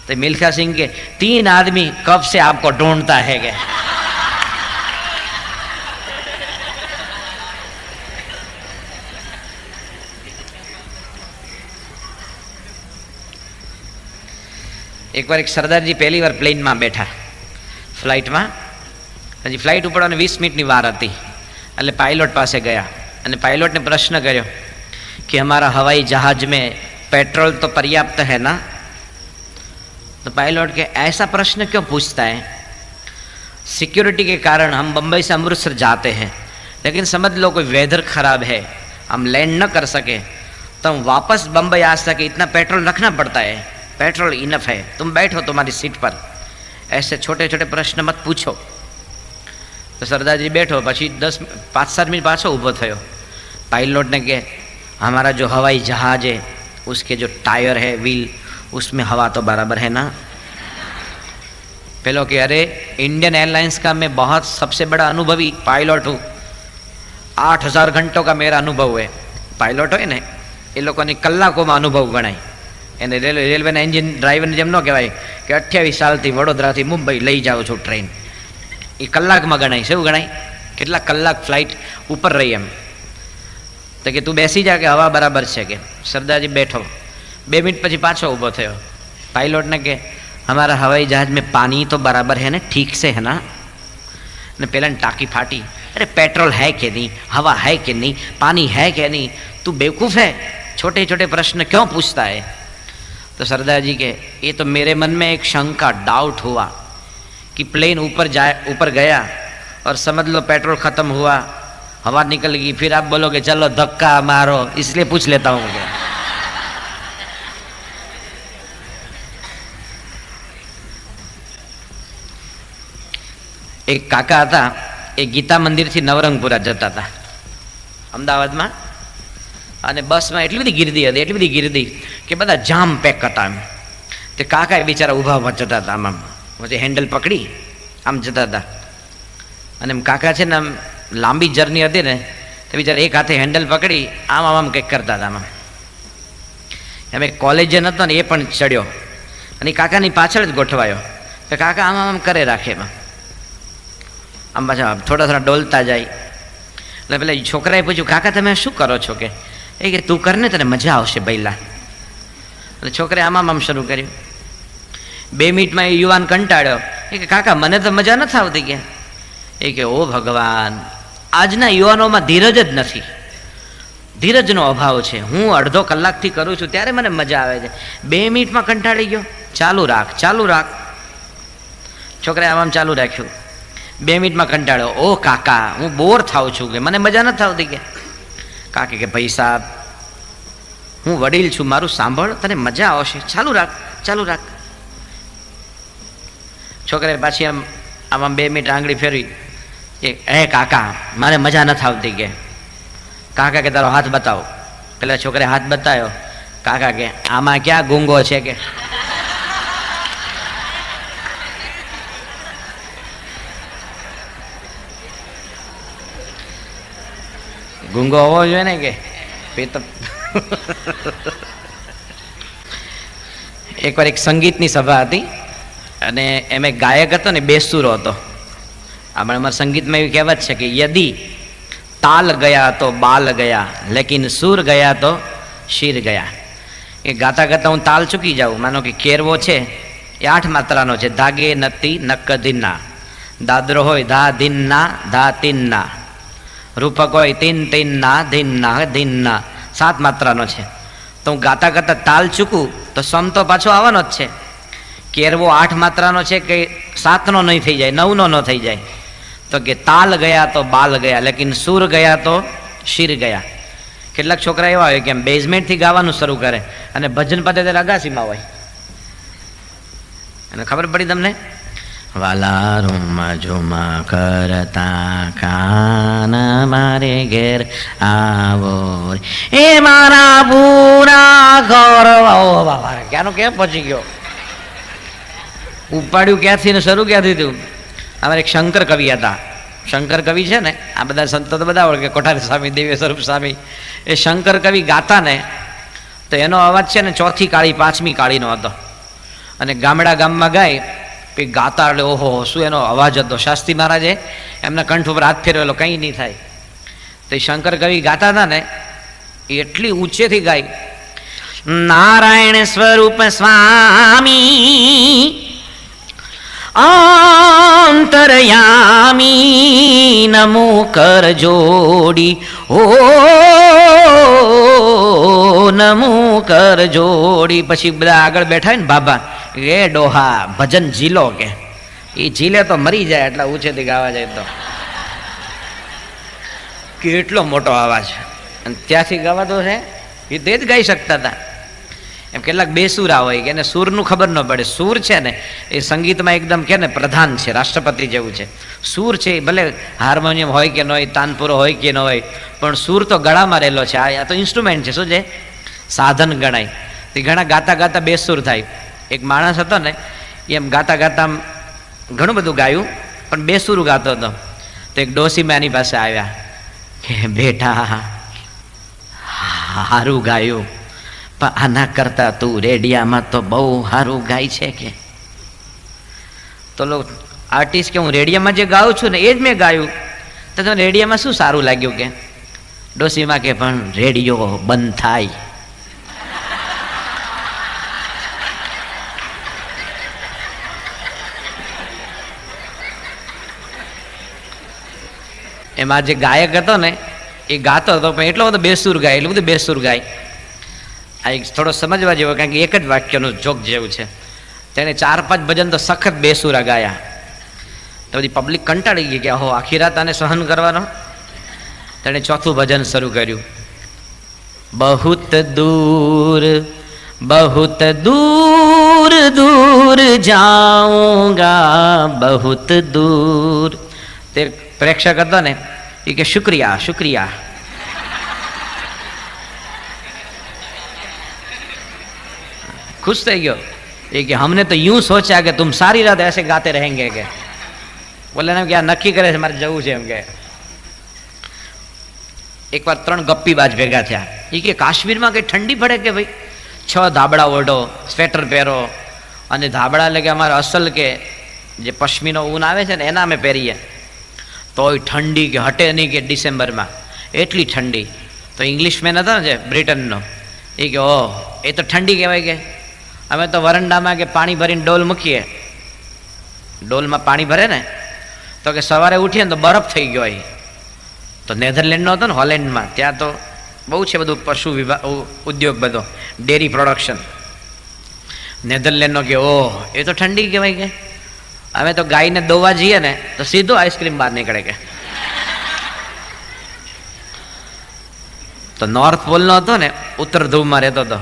तो मिल्खा सिंह के 3 आदमी कब से आपको ढूंढता है के। एक बार एक सरदारजी पहली बार प्लेन में बैठा, फ्लाइट में, हजी फ्लाइट उपड़वानी 20 मिनिटनी वार हती, એટલે पायलट पासे गया અને पायलट ने प्रश्न कर्यो कि हमारा हवाई जहाज में पेट्रोल तो पर्याप्त है ना? तो पायलट के ऐसा प्रश्न क्यों पूछता है? सिक्योरिटी के कारण हम बम्बई से अमृतसर जाते हैं, लेकिन समझ लो कोई वेदर खराब है, हम लैंड न कर सके, तो हम वापस बम्बई आ सके, इतना पेट्रोल रखना पड़ता है, पेट्रोल इनफ है, तुम बैठो तुम्हारी सीट पर, ऐसे छोटे छोटे प्रश्न मत पूछो। तो सरदार जी बैठो, पछी 5-7 मिनट पाछो ऊभो थयो। पायलट ने के हमारा जो हवाई जहाज है उसके जो टायर है, व्हील, उसमें हवा तो बराबर है ना? पेलो कि अरे इंडियन एयरलाइंस का मैं बहुत सबसे बड़ा अनुभवी पायलट हूँ, 8000 घंटों का मेरा अनुभव है। पायलट हो ने ये लोगों ने कलाकों में अनुभव गणाय, એને રેલવેના એન્જિન ડ્રાઈવરને જેમ ન કહેવાય કે 28 સાલથી વડોદરાથી મુંબઈ લઈ જાઉં છું ટ્રેન, એ કલાકમાં ગણાય। શું ગણાય? કેટલા કલાક ફ્લાઇટ ઉપર રહી એમ। તો કે તું બેસી જા કે હવા બરાબર છે કે। સરદારજી બેઠો, 2 મિનિટ પછી પાછો ઊભો થયો। પાયલોટને કે हमारा हवाई जहाज में पानी तो बराबर है ना, ठीक से है ना? ने पहला टाकी फाटी, अरे पेट्रोल है कि नहीं, हवा है कि नहीं, पानी है कि नहीं, तू बेवकूफ़ है, छोटे छोटे प्रश्न क्यों पूछता है? तो सरदार जी के ये तो मेरे मन में एक शंका, डाउट हुआ कि प्लेन ऊपर गया और समझ लो पेट्रोल ख़त्म हुआ, हवा निकल गई, फिर आप बोलोगे चलो धक्का मारो, इसलिए पूछ लेता हूँ। एक काका था, एक गीता मंदिर थी नवरंगपुरा जता था अमदावाद में। અને બસમાં એટલી બધી ગીર્દી કે બધા જામ પેક હતા. એમ તે કાકા એ બિચારા ઊભા ઊભા જતા હતા, આમ પછી હેન્ડલ પકડી આમ જતા હતા. અને એમ કાકા છે ને આમ લાંબી જર્ની હતી ને, તો બિચારા એક હાથે હેન્ડલ પકડી આમ આમ કંઈક કરતા હતા. આમ એમ કોલેજે નહોતો ને એ પણ ચડ્યો અને કાકાની પાછળ જ ગોઠવાયો. તો કાકા આમ આમ કરે રાખે, એમાં આમ પાછા થોડા થોડા ડોલતા જાય. એટલે પેલા છોકરાએ પૂછ્યું, કાકા તમે શું કરો છો? કે એ કે તું કર ને, તને મજા આવશે બૈલા. એટલે છોકરાએ આમ આમ શરૂ કર્યું. 2 મિનિટમાં એ યુવાન કંટાળ્યો. એ કે કાકા મને તો મજા નથી આવતી. કે એ કે ઓ ભગવાન, આજના યુવાનોમાં ધીરજ જ નથી, ધીરજનો અભાવ છે. હું અડધો કલાકથી કરું છું ત્યારે મને મજા આવે છે, 2 મિનિટમાં કંટાળી ગયો. ચાલુ રાખ, ચાલુ રાખ. છોકરાએ આમ ચાલુ રાખ્યું. 2 મિનિટમાં કંટાળ્યો. ઓ કાકા, હું બોર થાઉં છું, કે મને મજા નથી આવતી. કે કાકે કે ભાઈ સાહેબ, હું વડીલ છું, મારું સાંભળ, તને મજા આવશે, ચાલુ રાખ, ચાલુ રાખ. છોકરાએ પાછી આમ આમ 2 મિનિટ આંગળી ફેરવી. કે હે કાકા, મારે મજા નથી આવતી. કે કાકા કે તારો હાથ બતાવો. પેલા છોકરે હાથ બતાવ્યો. કાકા કે આમાં ક્યાં ગુંગો છે? કે ગુંગો હોવો જોઈએ ને. કે એકવાર એક સંગીતની સભા હતી અને એમ એક ગાયક હતો ને, બેસુરો હતો. આપણે અમારા સંગીતમાં એવી કહેવત છે કે યદી તાલ ગયા તો બાલ ગયા, લેકિન સૂર ગયા તો શીર ગયા. એ ગાતા ગાતા હું તાલ ચૂકી જાઉં. માનો કે કેરવો છે એ 8 માત્રાનો છે. ધાગે નતી નક્ક ધીના, દાદરો હોય ધા ધીનના ધા તીનના, રૂપક હોય તીન તીનના ધીનના ધીનના, 7 માત્રાનો છે. તો હું ગાતા ગાતા તાલ ચૂકું તો સમ તો પાછો આવવાનો જ છે. કેરવો 8 માત્રાનો છે કે 7નો નહીં થઈ જાય, 9નો ન થઈ જાય. તો કે તાલ ગયા તો બાલ ગયા, લેકિન સૂર ગયા તો શીર ગયા. કેટલાક છોકરા એવા હોય કે એમ બેઝમેન્ટથી ગાવાનું શરૂ કરે અને ભજન પતે ત્યારે અગાસીમાં હોય. અને ખબર પડી તમને? વાલા રૂમમાં ઝુમા કરતા કાન મારે ઘેર આવો, એ મારા પૂરા ઘર. ક્યાંનો કેમ પહોંચી ગયો? ઉપાડ્યું ક્યાંથી ને શરૂ ક્યાંથી થયું? અમારે એક શંકર કવિ હતા. શંકર કવિ છે ને, આ બધા સંતો તો બધા ઓળખે, કોઠારી સ્વામી, દિવ્ય સ્વરૂપ સ્વામી. એ શંકર કવિ ગાતા ને તો એનો અવાજ છે ને 4થી કાળી 5મી કાળીનો હતો. અને ગામમાં ગાય પછી ગાતા એટલે ઓહો શું એનો અવાજ હતો. શાસ્ત્રી મહારાજે એમના કંઠ ઉપર હાથ ફેરવેલો, કંઈ નહીં થાય. તો એ શંકર કવિ ગાતા હતા ને એ એટલી ઊંચેથી ગાય, નારાયણ સ્વરૂપ સ્વામી અંતરયામી નમો કર જોડી, ઓ નમો કર જોડી. પછી બધા આગળ બેઠા ને બાબા, એ ડોહા ભજન ઝીલો. કે એ ઝીલે તો મરી જાય એટલા ઊંચેથી ગાવા જાય તો. કેટલો મોટો અવાજ! અને ત્યાંથી ગાવાતો છે એ તે જ ગાઈ શકતા હતા. એમ કેટલાક બેસુરા હોય કે એને સૂરનું ખબર ન પડે. સૂર છે ને એ સંગીતમાં એકદમ કે ને પ્રધાન છે, રાષ્ટ્રપતિ જેવું છે. સૂર છે ભલે હાર્મોનિયમ હોય કે ન હોય, તાનપુરો હોય કે ન હોય, પણ સૂર તો ગળામાં રહેલો છે. આ તો ઇન્સ્ટ્રુમેન્ટ છે, શું છે? સાધન ગણાય. તે ઘણા ગાતા ગાતા બેસુર થાય. એક માણસ હતો ને એમ ગાતા ગાતા ઘણું બધું ગાયું પણ બેસુરું ગાતો હતો. તો એક ડોસીમાં એની પાસે આવ્યા કે બેટા સારું ગાયું, પણ આના કરતા તું રેડિયામાં તો બહુ સારું ગાય છે. કે તો આર્ટિસ્ટ કે હું રેડિયામાં જે ગાઉં છું ને એ જ મેં ગાયું, તો તને રેડિયામાં શું સારું લાગ્યું? કે ડોસીમાં કે પણ રેડિયો બંધ થાય. એમાં જે ગાયક હતો ને એ ગાતો હતો પણ એટલો બધો બેસુર ગાય, એટલું બધું બેસુર ગાય. આ એક થોડો સમજવા જેવો, કારણ કે એક જ વાક્યનું જોક જેવું છે. તેણે 4-5 ભજન તો સખત બેસુરા ગાયા. તો બધી પબ્લિક કંટાળી ગઈ કે હો આખી રાત આને સહન કરવાનો. તેણે 4થું ભજન શરૂ કર્યું. બહુત દૂર બહુત દૂર દૂર જાઉંગા, બહુત દૂર. તે પ્રેક્ષક હતો ને એ કે શુક્રિયા શુક્રિયા. खुश થઈ ગયો એ કે हमने तो यूं सोचा कि तुम सारी रात ऐसे गाते रहेंगे के બોલે ને કે આ નક્કી કરે છે મારે જવું છે એમ કે એકવાર 3 ગપ્પીબાજ ભેગા થયા એ કે કાશ્મીરમાં કઈ ઠંડી પડે કે ભાઈ 6 ધાબળા ઓઢો સ્વેટર પહેરો અને ધાબળા એટલે કે અમારે અસલ કે જે પશ્મીનો ઊન આવે છે ને એના અમે પહેરીએ તોય ઠંડી કે હટે નહીં કે ડિસેમ્બરમાં એટલી ઠંડી તો ઇંગ્લિશમેન હતા ને જે બ્રિટનનો એ કે ઓહ એ તો ઠંડી કહેવાય કે અમે તો વરંડામાં કે પાણી ભરીને ડોલ મૂકીએ ડોલમાં પાણી ભરે ને તો કે સવારે ઉઠીએ ને તો બરફ થઈ ગયો એ તો નેધરલેન્ડનો હતો ને હોલેન્ડમાં ત્યાં તો બહુ છે બધું પશુ વિભાગ ઉદ્યોગ બધો ડેરી પ્રોડક્શન નેધરલેન્ડનો કે ઓહ એ તો ઠંડી કહેવાય કે અમે તો ગાયને દોવા જઈએ ને તો સીધો આઈસ્ક્રીમ બહાર નીકળે કે તો નોર્થ પોલનો હતો ને ઉત્તર ધ્રુવમાં રહેતો હતો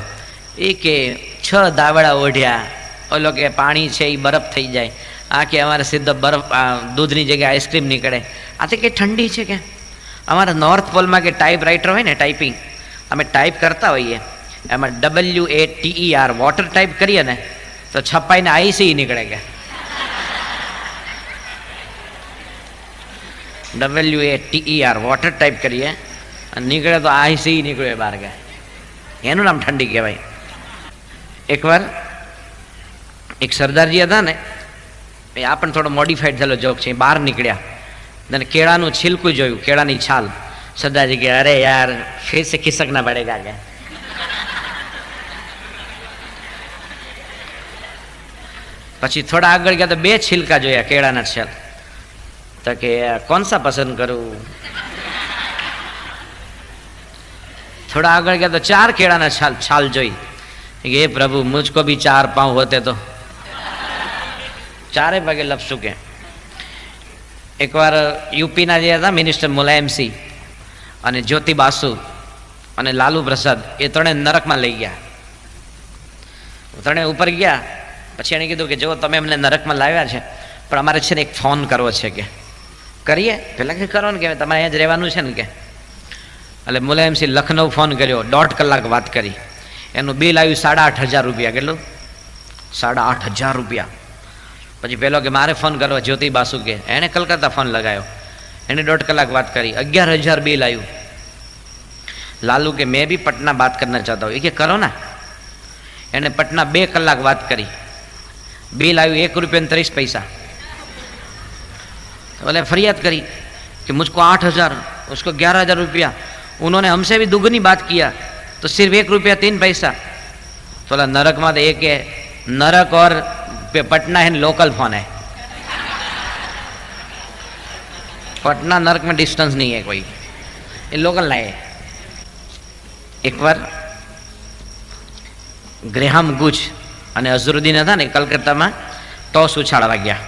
એ કે 6 ધાબળા ઓઢ્યા ઓલો કે પાણી છે એ બરફ થઈ જાય આ કે અમારે સીધો બરફ દૂધની જગ્યાએ આઈસ્ક્રીમ નીકળે આ તો કે ઠંડી છે કે અમારા નોર્થ પોલમાં કે ટાઈપ રાઇટર હોય ને ટાઈપિંગ અમે ટાઈપ કરતા હોઈએ એમાં WATER વોટર ટાઈપ કરીએ ને તો છપાઈને IC નીકળે કે WATER વોટર ટાઈપ કરીએ અને નીકળે તો IC નીકળે બહાર કે એનું નામ ઠંડી કહેવાય. એકવાર એક સરદારજી હતા ને એ આ પણ થોડો મોડિફાઈડ થયેલો જોક છે. બહાર નીકળ્યા અને કેળાનું છિલકું જોયું, કેળાની છાલ. સરદારજી કે અરે યાર ફિર સે ખિસક ના પડેગા કે. પછી થોડા આગળ ગયા તો 2 છિલકા જોયા કેળાના છાલ. તો કે કોણ સા પસંદ કરું. થોડા આગળ ગયા તો 4 કેળાના છાલ જોઈ. हे प्रभु मुझको भी 4 पांव होते तो 4 पगे लपसू के. एक बार यूपी ना जे था मिनिस्टर मुलायमसिंह અને જ્યોતિ બાસુ અને લાલુ પ્રસાદ એ ત્રણે નરકમાં લઈ ગયા. ત્રણે ઉપર ગયા પછી એણે કીધું કે જો તમે અમને નરકમાં લાવ્યા છે પણ અમારે છે ને એક ફોન કરવો છે કે. કરીએ પેલા કે કરો ને કે તમારે અહીંયા જ રહેવાનું છે ને કે. એટલે મુલાયમસિંહ લખનઉ ફોન કર્યો, 1.5 કલાક વાત કરી. એનું બિલ આવ્યું 8,500 રૂપિયા. કેટલું? 8,500 રૂપિયા. પછી પેલો કે મારે ફોન કરવો જ્યોતિ બાસુ કે. એણે કલકત્તા ફોન લગાવ્યો, એને 1.5 કલાક વાત કરી, 11,000 બિલ આવ્યું. લાલુ કે मैं भी पटना बात करना चाहता हूँ. ये કે કરો ના. એને પટના 2 કલાક વાત કરી, બિલ આવ્યું ₹1.30. बोले फरियाद करी कि मुझको 8,000 उसको 11,000 रुपया. उन्होंने हमसे भी दुगनी बात किया तो सिर्फ ₹1.03. बोला नरक में एक है, नरक और पटना है लोकल फोन है. पटना नरक में डिस्टेंस नहीं है कोई, ये लोकल नहीं है. एक बार ગ્રેહામ ગુચ અને અઝરુદ્દીન હતા ને કલકત્તામાં ટોસ ઉછાળવા ગયા.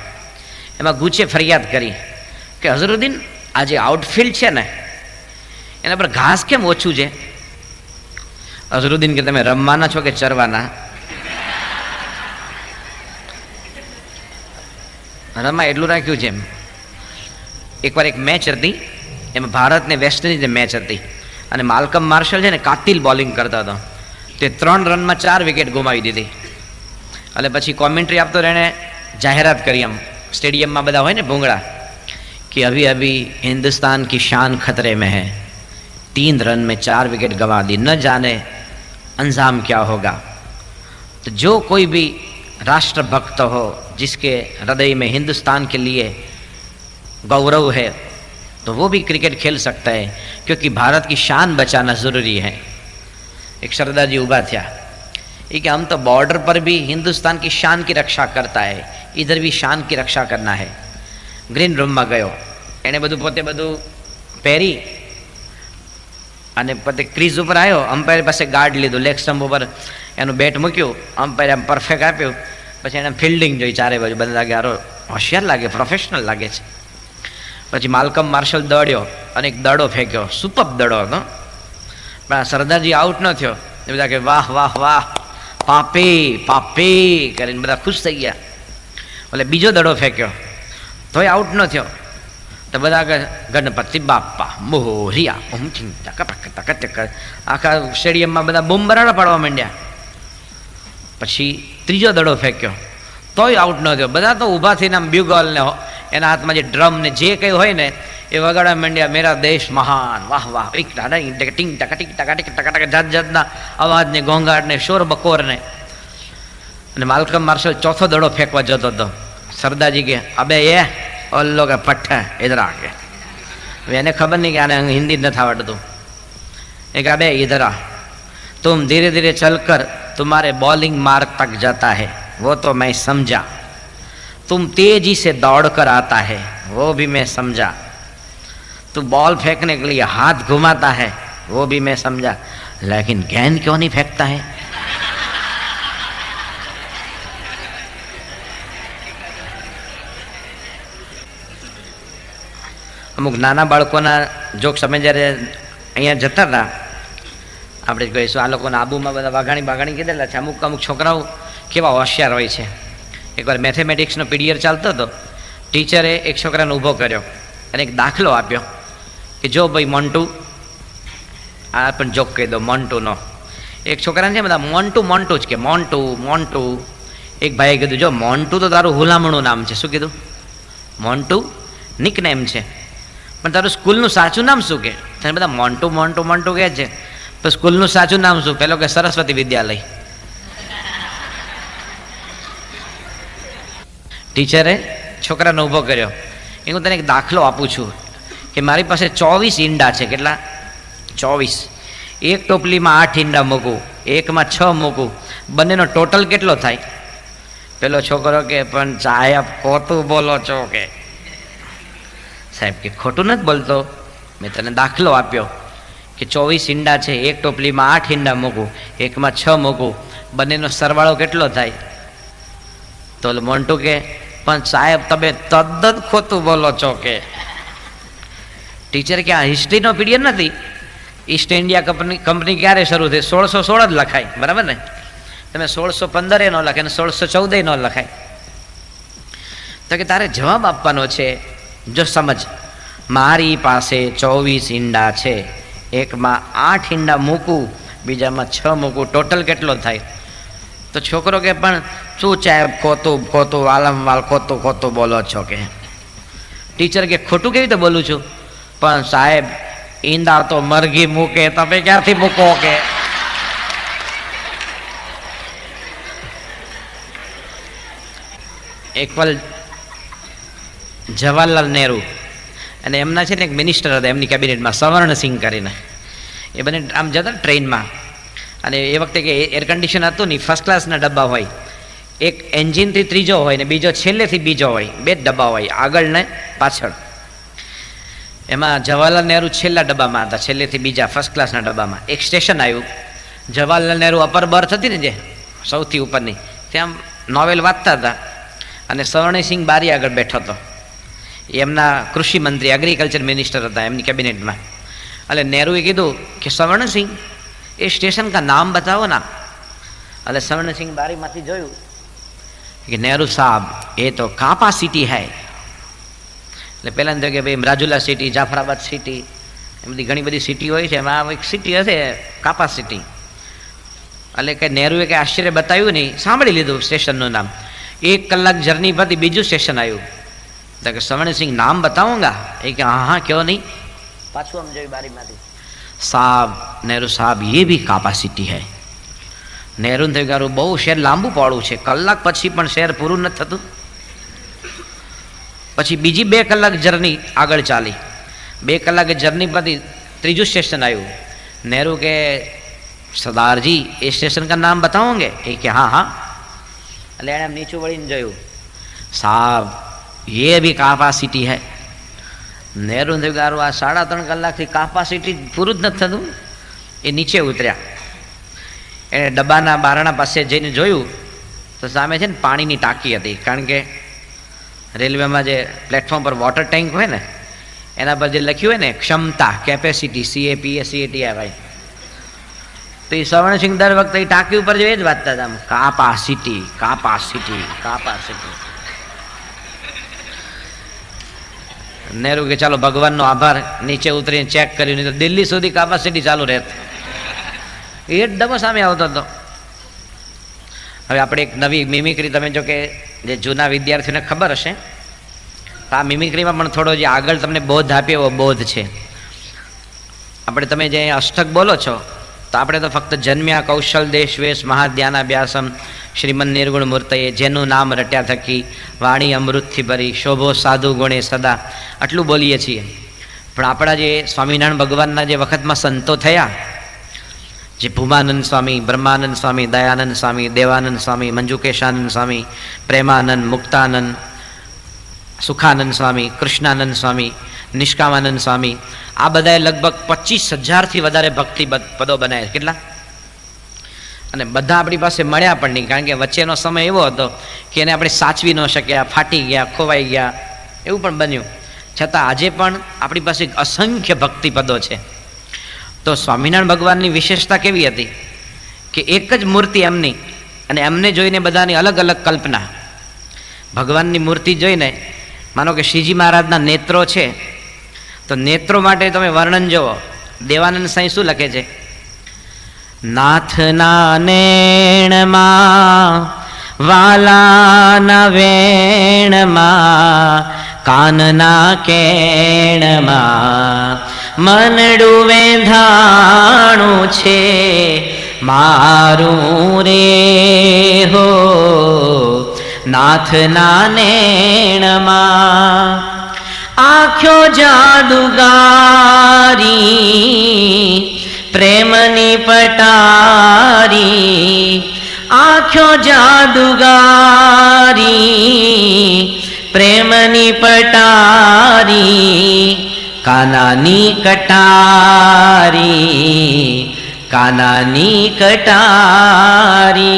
એમાં ગુચે ફરિયાદ કરી કે અઝરુદ્દીન આ જે આઉટફિલ્ડ છે ને એના પર ઘાસ કેમ ઓછું છે. અઝરુદ્દીન કે તમે રમવાના છો કે ચરવાના. રમવા એટલું રાખ્યું છે એમ. એકવાર એક મેચ હતી, એમાં ભારત ને વેસ્ટ ઇન્ડિઝની મેચ હતી અને માલ્કમ માર્શલ છે ને કાતિલ બોલિંગ કરતા હતો. તે 3 રનમાં 4 વિકેટ ગુમાવી દીધી. એટલે પછી કોમેન્ટ્રી આપતો એણે જાહેરાત કરી આમ સ્ટેડિયમમાં બધા હોય ને ભૂંગળા कि अभी अभी हिंदुस्तान की शान खतरे में है, 3 रन में 4 विकेट गंवा दी, न जाने अंजाम क्या होगा. तो जो कोई भी राष्ट्रभक्त हो जिसके हृदय में हिंदुस्तान के लिए गौरव है तो वो भी क्रिकेट खेल सकता है क्योंकि भारत की शान बचाना ज़रूरी है. एक सरदार जी उभा थया ये कि हम तो बॉर्डर पर भी हिंदुस्तान की शान की रक्षा करता है, इधर भी शान की रक्षा करना है. ગ્રીન રૂમમાં ગયો, એણે બધું પોતે બધું પહેરી અને પોતે ક્રીઝ ઉપર આવ્યો. અમ્પાયર પાસે ગાર્ડ લીધું, લેગ સ્ટમ્પ ઉપર એનું બેટ મૂક્યું, અમ્પાયર એમ પરફેક્ટ આપ્યું. પછી એને ફિલ્ડિંગ જોઈ ચારે બાજુ, બધા લાગે હારો હોશિયાર લાગે, પ્રોફેશનલ લાગે છે. પછી માલ્કમ માર્શલ દોડ્યો અને એક દડો ફેંક્યો, સુપર દડો હતો. પણ આ સરદારજી આઉટ ન થયો. એ બધા કે વાહ વાહ વાહ, પાપી પાપી કરીને બધા ખુશ થઈ ગયા. એટલે બીજો દડો ફેંક્યો તોય આઉટ ન થયો. તો બધા ગણપતિ બાપા મોરિયા ઓમ ચિંતા આખા સ્ટેડિયમમાં બધા બૂમ બરાડા પાડવા માંડ્યા. પછી ત્રીજો દડો ફેંક્યો તોય આઉટ ન થયો. બધા તો ઊભા થઈને આમ બ્યુગલ ને એના હાથમાં જે ડ્રમ ને જે કંઈ હોય ને એ વગાડવા માંડ્યા, મેરા દેશ મહાન, વાહ વાહ, ટીંગ ટકા ટીક ટકા ટીક ટકા ટકા, જાત જાતના અવાજને ઘોંઘાટને શોર બકોરને. અને માલ્કમ માર્શલ ચોથો દડો ફેંકવા જતો હતો. સરદારજી કે અબે એ ઓલ્લો કે પઠ્ઠા ઇધર આ કે. હવે એને ખબર નહીં કે આને હિન્દી નથી આવડતું. એ કે અબે ઇધર આ, तुम धीरे धीरे चलकर तुम्हारे बॉलिंग मार्ग तक जाता है वो तो मैं समझा, तुम तेजी से दौड़ कर आता है वो भी मैं समझा, तू बॉल फेंकने के लिए हाथ घुमाता है वो भी मैं समझा, लेकिन गेंद क्यों नहीं फेंकता है. અમુક નાના બાળકોના જોક સમય જ્યારે અહીંયા જતા હતા, આપણે કહીશું આ લોકોના આબુમાં બધા વાઘાણી કીધેલા છે. અમુક છોકરાઓ કેવા હોશિયાર હોય છે. એકવાર મેથેમેટિક્સનો પીરિયડ ચાલતો હતો, ટીચરે એક છોકરાને ઊભો કર્યો અને એક દાખલો આપ્યો કે જો ભાઈ મોન્ટુ, આ પણ જોક કહી દો મોન્ટુનો. એક છોકરાને છે બધા મોન્ટુ જ કે મોન્ટુ. એક ભાઈએ કીધું જો મોન્ટુ તો તારું હુલામણું નામ છે. શું કીધું? મોન્ટુ નિકનેમ છે, પણ તારું સ્કૂલનું સાચું નામ શું કે? તને બધા મોન્ટુ કહે છે, તો સ્કૂલનું સાચું નામ શું? પેલો કે સરસ્વતી વિદ્યાલય. ટીચરે છોકરાને ઊભો કર્યો. એ હું તને એક દાખલો આપું છું કે મારી પાસે 24 ઈંડા છે. કેટલા? 24. એક ટોપલીમાં 8 ઈંડા મૂકું, એકમાં 6 મૂકું, બંનેનો ટોટલ કેટલો થાય? પેલો છોકરો કે પણ સાહેબ ખોટું બોલો છો કે. સાહેબ કે ખોટું નથી બોલતો, મેં તને દાખલો આપ્યો કે 24 ઈંડા છે, એક ટોપલીમાં 8 ઈંડા મૂકું, એકમાં 6 મૂકું, બંનેનો સરવાળો કેટલો થાય? તો મોન્ટુ કે પણ સાહેબ તમે તદ્દન ખોટું બોલો છો કે. ટીચર કે આ હિસ્ટ્રીનો પીરિયડ નથી. ઈસ્ટ ઇન્ડિયા કંપની ક્યારે શરૂ થઈ? 1616 જ લખાય, બરાબર ને? તમે 1615 ન લખાય ને 1614 ન લખાય. તો કે તારે જવાબ આપવાનો છે. જો સમજ, મારી પાસે 24 ઈંડા છે, એકમાં 8 ઈંડા મૂકું, બીજામાં 6 મૂકું, ટોટલ કેટલો થાય? તો છોકરો કે પણ શું સાહેબ ખોટું વાલમવાલ ખોટું બોલો છો કે. ટીચર કે ખોટું કેવી રીતે બોલું છું? પણ સાહેબ ઈંડા તો મરઘી મૂકે, તમે ક્યારથી મૂકો કે. એકવાર જવાહરલાલ નહેરુ અને એમના છે ને એક મિનિસ્ટર હતા એમની કેબિનેટમાં, સવર્ણસિંહ કરીને. એ બંને આમ જતા ટ્રેનમાં, અને એ વખતે કે એર કન્ડિશન હતું નહીં, ફર્સ્ટ ક્લાસના ડબ્બા હોય. એક એન્જિનથી ત્રીજો હોય ને બીજો છેલ્લેથી બીજો હોય, 2 જ ડબ્બા હોય, આગળ ને પાછળ. એમાં જવાહરલાલ નહેરુ છેલ્લા ડબ્બામાં હતા, છેલ્લેથી બીજા ફર્સ્ટ ક્લાસના ડબ્બામાં. એક સ્ટેશન આવ્યું, જવાહરલાલ નહેરુ અપર બર્થ હતી ને જે સૌથી ઉપરની, ત્યાં નોવેલ વાંચતા હતા અને સવર્ણસિંહ બારી આગળ બેઠો હતો. એમના કૃષિ મંત્રી, એગ્રીકલ્ચર મિનિસ્ટર હતા એમની કેબિનેટમાં. એટલે નહેરુએ કીધું કે સવર્ણસિંહ એ સ્ટેશન કા નામ બતાવો ના. એટલે સવર્ણસિંહ બારીમાંથી જોયું કે નહેરુ સાहब એ તો કાપા સિટી હૈ. એટલે પહેલાં તો કે ભાઈ રાજુલા સિટી, જાફરાબાદ સિટી, એ બધી ઘણી બધી સિટી હોય છે, એમાં એક સિટી હશે કાપા સિટી. એટલે કે નહેરુએ કંઈ આશ્ચર્ય બતાવ્યું નહીં, સાંભળી લીધું સ્ટેશનનું નામ. 1 કલાક જર્ની પછી બીજું સ્ટેશન આવ્યું. તો કે સવર્ણસિંહ નામ बताऊंगा? એ કે હા ક્યો નહીં. પાછું આમ જોયું બારીમાંથી, સાहब નહેરુ સાहब ये भी कापा सिटी है. નહેરુ થઈ ગારું બહુ શેર લાંબુ પાડું છે, કલાક પછી પણ શેર પૂરું નથી થતું. પછી બીજી 2 કલાક જર્ની આગળ ચાલી. 2 કલાક જર્ની પછી ત્રીજું સ્ટેશન આવ્યું. નહેરુ કે સરદારજી એ સ્ટેશન કા નામ बताओगे? એ કે હા. એટલે એણે નીચું વળીને જોયું, સાहब ये भी कापा सिटी है. નહેરુ થયું ગારું આ 3.5 કલાકથી કાપા સિટી પૂરું જ નથી થતું. એ નીચે ઉતર્યા. એણે ડબ્બાના બારણા પાસે જઈને જોયું તો સામે છે ને પાણીની ટાંકી હતી. કારણ કે રેલવેમાં જે પ્લેટફોર્મ પર વોટર ટેન્ક હોય ને એના પર જે લખ્યું હોય ને ક્ષમતા, કેપેસિટી, CAPACITY, તો એ સવર્ણસિંહ દર વખતે એ ટાંકી ઉપર જો એ જ વાંચતા હતા, કાપા સિટી, કાપા સિટી, કાપા સિટી. નહેરુ કે ચાલો ભગવાનનો આભાર, નીચે ઉતરીને ચેક કર્યું, નહીં તો દિલ્હી સુધી કાપા સિટી ચાલુ રહેત. એ જ ડબ્બો સામે આવતો હતો. હવે આપણે એક નવી મિમિક્રી, તમે જો કે જે જૂના વિદ્યાર્થીઓને ખબર હશે, તો આ મિમિક્રીમાં પણ થોડો જે આગળ તમને બોધ આપ્યો એવો બોધ છે. આપણે તમે જે અષ્ટક બોલો છો, તો આપણે તો ફક્ત જન્મ્યા કૌશલ દેશ વેશ મહાધ્યાનાભ્યાસમ શ્રીમન નિર્ગુણ મૂર્તયે, જેનું નામ રટ્યા થકી વાણી અમૃતથી ભરી શોભો સાધુ ગુણે સદા, આટલું બોલીએ છીએ. પણ આપણા જે સ્વામિનારાયણ ભગવાનના જે વખતમાં સંતો થયા, જે ભૂમાનંદ સ્વામી, બ્રહ્માનંદ સ્વામી, દયાનંદ સ્વામી, દેવાનંદ સ્વામી, મંજુકેશાનંદ સ્વામી, પ્રેમાનંદ, મુક્તાનંદ, સુખાનંદ સ્વામી, કૃષ્ણાનંદ સ્વામી, નિષ્કામાનંદ સ્વામી, આ બધાએ લગભગ 25,000થી વધારે ભક્તિ પદો બનાવ્યા. કેટલા? અને બધા આપણી પાસે મળ્યા પણ નહીં, કારણ કે વચ્ચેનો સમય એવો હતો કે એને આપણે સાચવી ન શક્યા, ફાટી ગયા, ખોવાઈ ગયા, એવું પણ બન્યું. છતાં આજે પણ આપણી પાસે અસંખ્ય ભક્તિ પદો છે. તો સ્વામિનારાયણ ભગવાનની વિશેષતા કેવી હતી કે એક જ મૂર્તિ એમની, અને એમને જોઈને બધાની અલગ અલગ કલ્પના. ભગવાનની મૂર્તિ જોઈને, માનો કે શ્રીજી મહારાજના નેત્રો છે, તો નેત્રો માટે તમે વર્ણન જુઓ. દેવાનંદ સાંઈ શું લખે છે? નાથના નેણમાં વાલાના વેણમાં કાનના કેણમાં મનડું વેંધાણું છે મારું રે હો નાથના નેણમાં. આંખો જાદુગારી પ્રેમની પટારી, આંખો જાદુગારી પ્રેમની પટારી, કાનાની કટારી, કાનાની કટારી,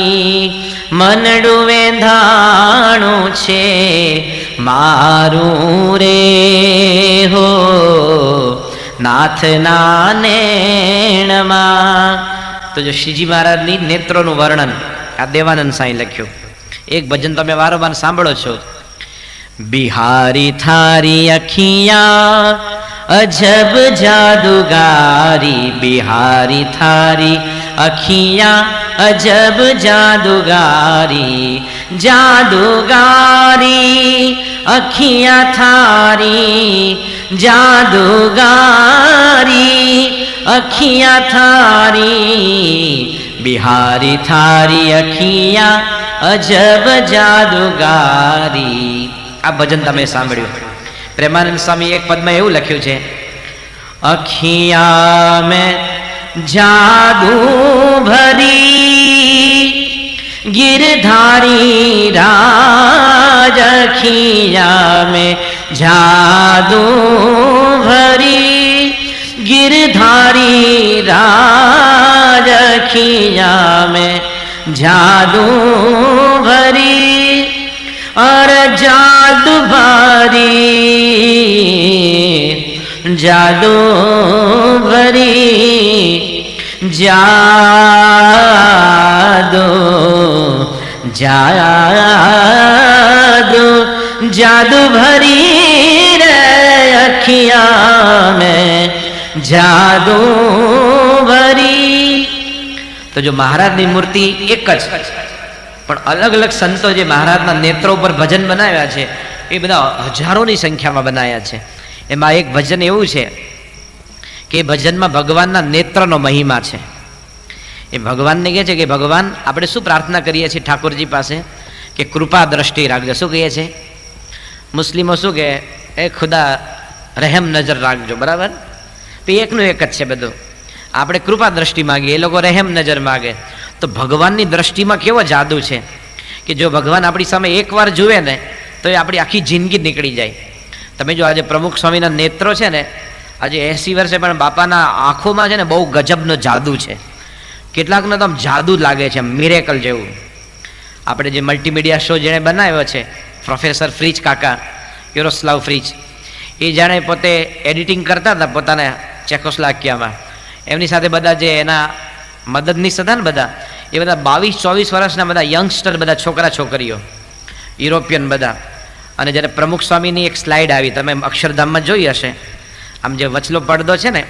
મનડું વેંધાણું છે મારું રે હો નાથના નેણમાં. તો જો શ્રીજી મહારાજની નેત્રોનું વર્ણન આ દેવાનંદ સાંઈ લખ્યું. એક ભજન તમે વારંવાર સાંભળો છો. બિહારી થારી અખિયા અજબ જાદુગારી, બિહારી થારી અખિયા અજબ જાદુગારી, જાદુગારી અખિયા થારી, જાદુગારી અખિયા થારી, બિહારી થારી અખિયા અજબ જાદુગારી. આ ભજન તમે સાંભળ્યું. પ્રેમાનંદ સ્વામી એક પદમાં એવું લખ્યું છે, અખિયા મેં જાદુ ભરી गिरधारी राज अखिया में जादू भरी, गिरधारी राज अखिया में जादू भरी, और जादू भरी जादू भरी जादू जादू जादू भरी रे अखियां में जादू भरी. तो जो महाराज ની મૂર્તિ એક જ, પણ અલગ અલગ સંતો જે મહારાજના નેત્રો પર ભજન બનાવ્યા છે એ બધા હજારોની સંખ્યામાં બનાવ્યા છે. એમાં એક ભજન એવું છે કે ભજનમાં ભગવાનના નેત્રનો મહિમા છે. એ ભગવાનને કહે છે કે ભગવાન આપણે શું પ્રાર્થના કરીએ છીએ ઠાકોરજી પાસે કે કૃપા દ્રષ્ટિ રાખજો. શું કહીએ છીએ? મુસ્લિમો શું કહે? એ ખુદા રહેમ નજર રાખજો. બરાબર? તો એકનું એક જ છે બધું. આપણે કૃપા દ્રષ્ટિ માગીએ, એ લોકો રહેમ નજર માગે. તો ભગવાનની દ્રષ્ટિમાં કેવો જાદુ છે કે જો ભગવાન આપણી સામે એકવાર જુએ ને તો એ આપણી આખી જિંદગી નીકળી જાય. તમે જો આજે પ્રમુખ સ્વામીના નેત્રો છે ને, આજે 80 વર્ષે પણ બાપાના આંખોમાં છે ને બહુ ગજબનો જાદુ છે. કેટલાકને તો આમ જાદુ લાગે છે, મિરેકલ જેવું. આપણે જે મલ્ટીમીડિયા શો જેણે બનાવ્યો છે પ્રોફેસર ફ્રીજ કાકા, યુરોસ્લાવ ફ્રીજ, એ જાણે પોતે એડિટિંગ કરતા હતા પોતાના ચેકોસ્લોવાકિયામાં. એમની સાથે બધા જે એના મદદનીશ હતા ને બધા, એ બધા 22-24 વર્ષના બધા યંગસ્ટર, બધા છોકરા છોકરીઓ, યુરોપિયન બધા. અને જ્યારે પ્રમુખ સ્વામીની એક સ્લાઇડ આવી, તમે અક્ષરધામમાં જોઈ હશે, આમ જે વચલો પડદો છે ને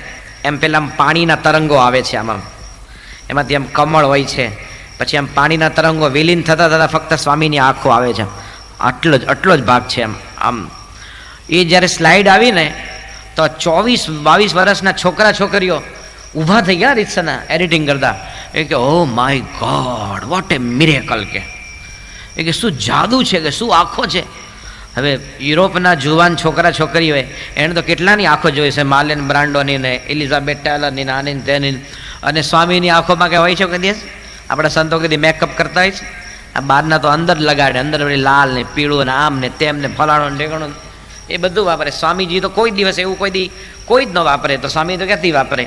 એમ પેલા આમ પાણીના તરંગો આવે છે, આમાં એમાંથી આમ કમળ હોય છે, પછી આમ પાણીના તરંગો વિલીન થતાં થતાં ફક્ત સ્વામીની આંખો આવે છે, આટલો જ ભાગ છે આમ. એ જ્યારે સ્લાઇડ આવીને તો 24-22 વર્ષના છોકરા છોકરીઓ ઊભા થઈ ગયા રીતસરના એડિટિંગ કરતા. એ કે oh my God, what a miracle, કે શું જાદુ છે, કે શું આંખો છે. હવે યુરોપના જુવાન છોકરા છોકરીઓએ એણે તો કેટલાની આંખો જોઈ છે, માર્લેન બ્રાન્ડોની ને એલિઝાબેથ ટેલરની ને આની તેની. અને સ્વામીની આંખોમાં કંઈ હોય છે કે દિવસ આપણા સંતો કદી મેકઅપ કરતા હોય છે? આ બહારના તો અંદર લગાડે, અંદર લાલ ને પીળું ને આમ ને તેમ ને ફલાણું ને ઢેકણું એ બધું વાપરે. સ્વામીજી તો કોઈ દિવસ એવું કોઈ જ ન વાપરે, તો સ્વામી તો ક્યાંથી વાપરે?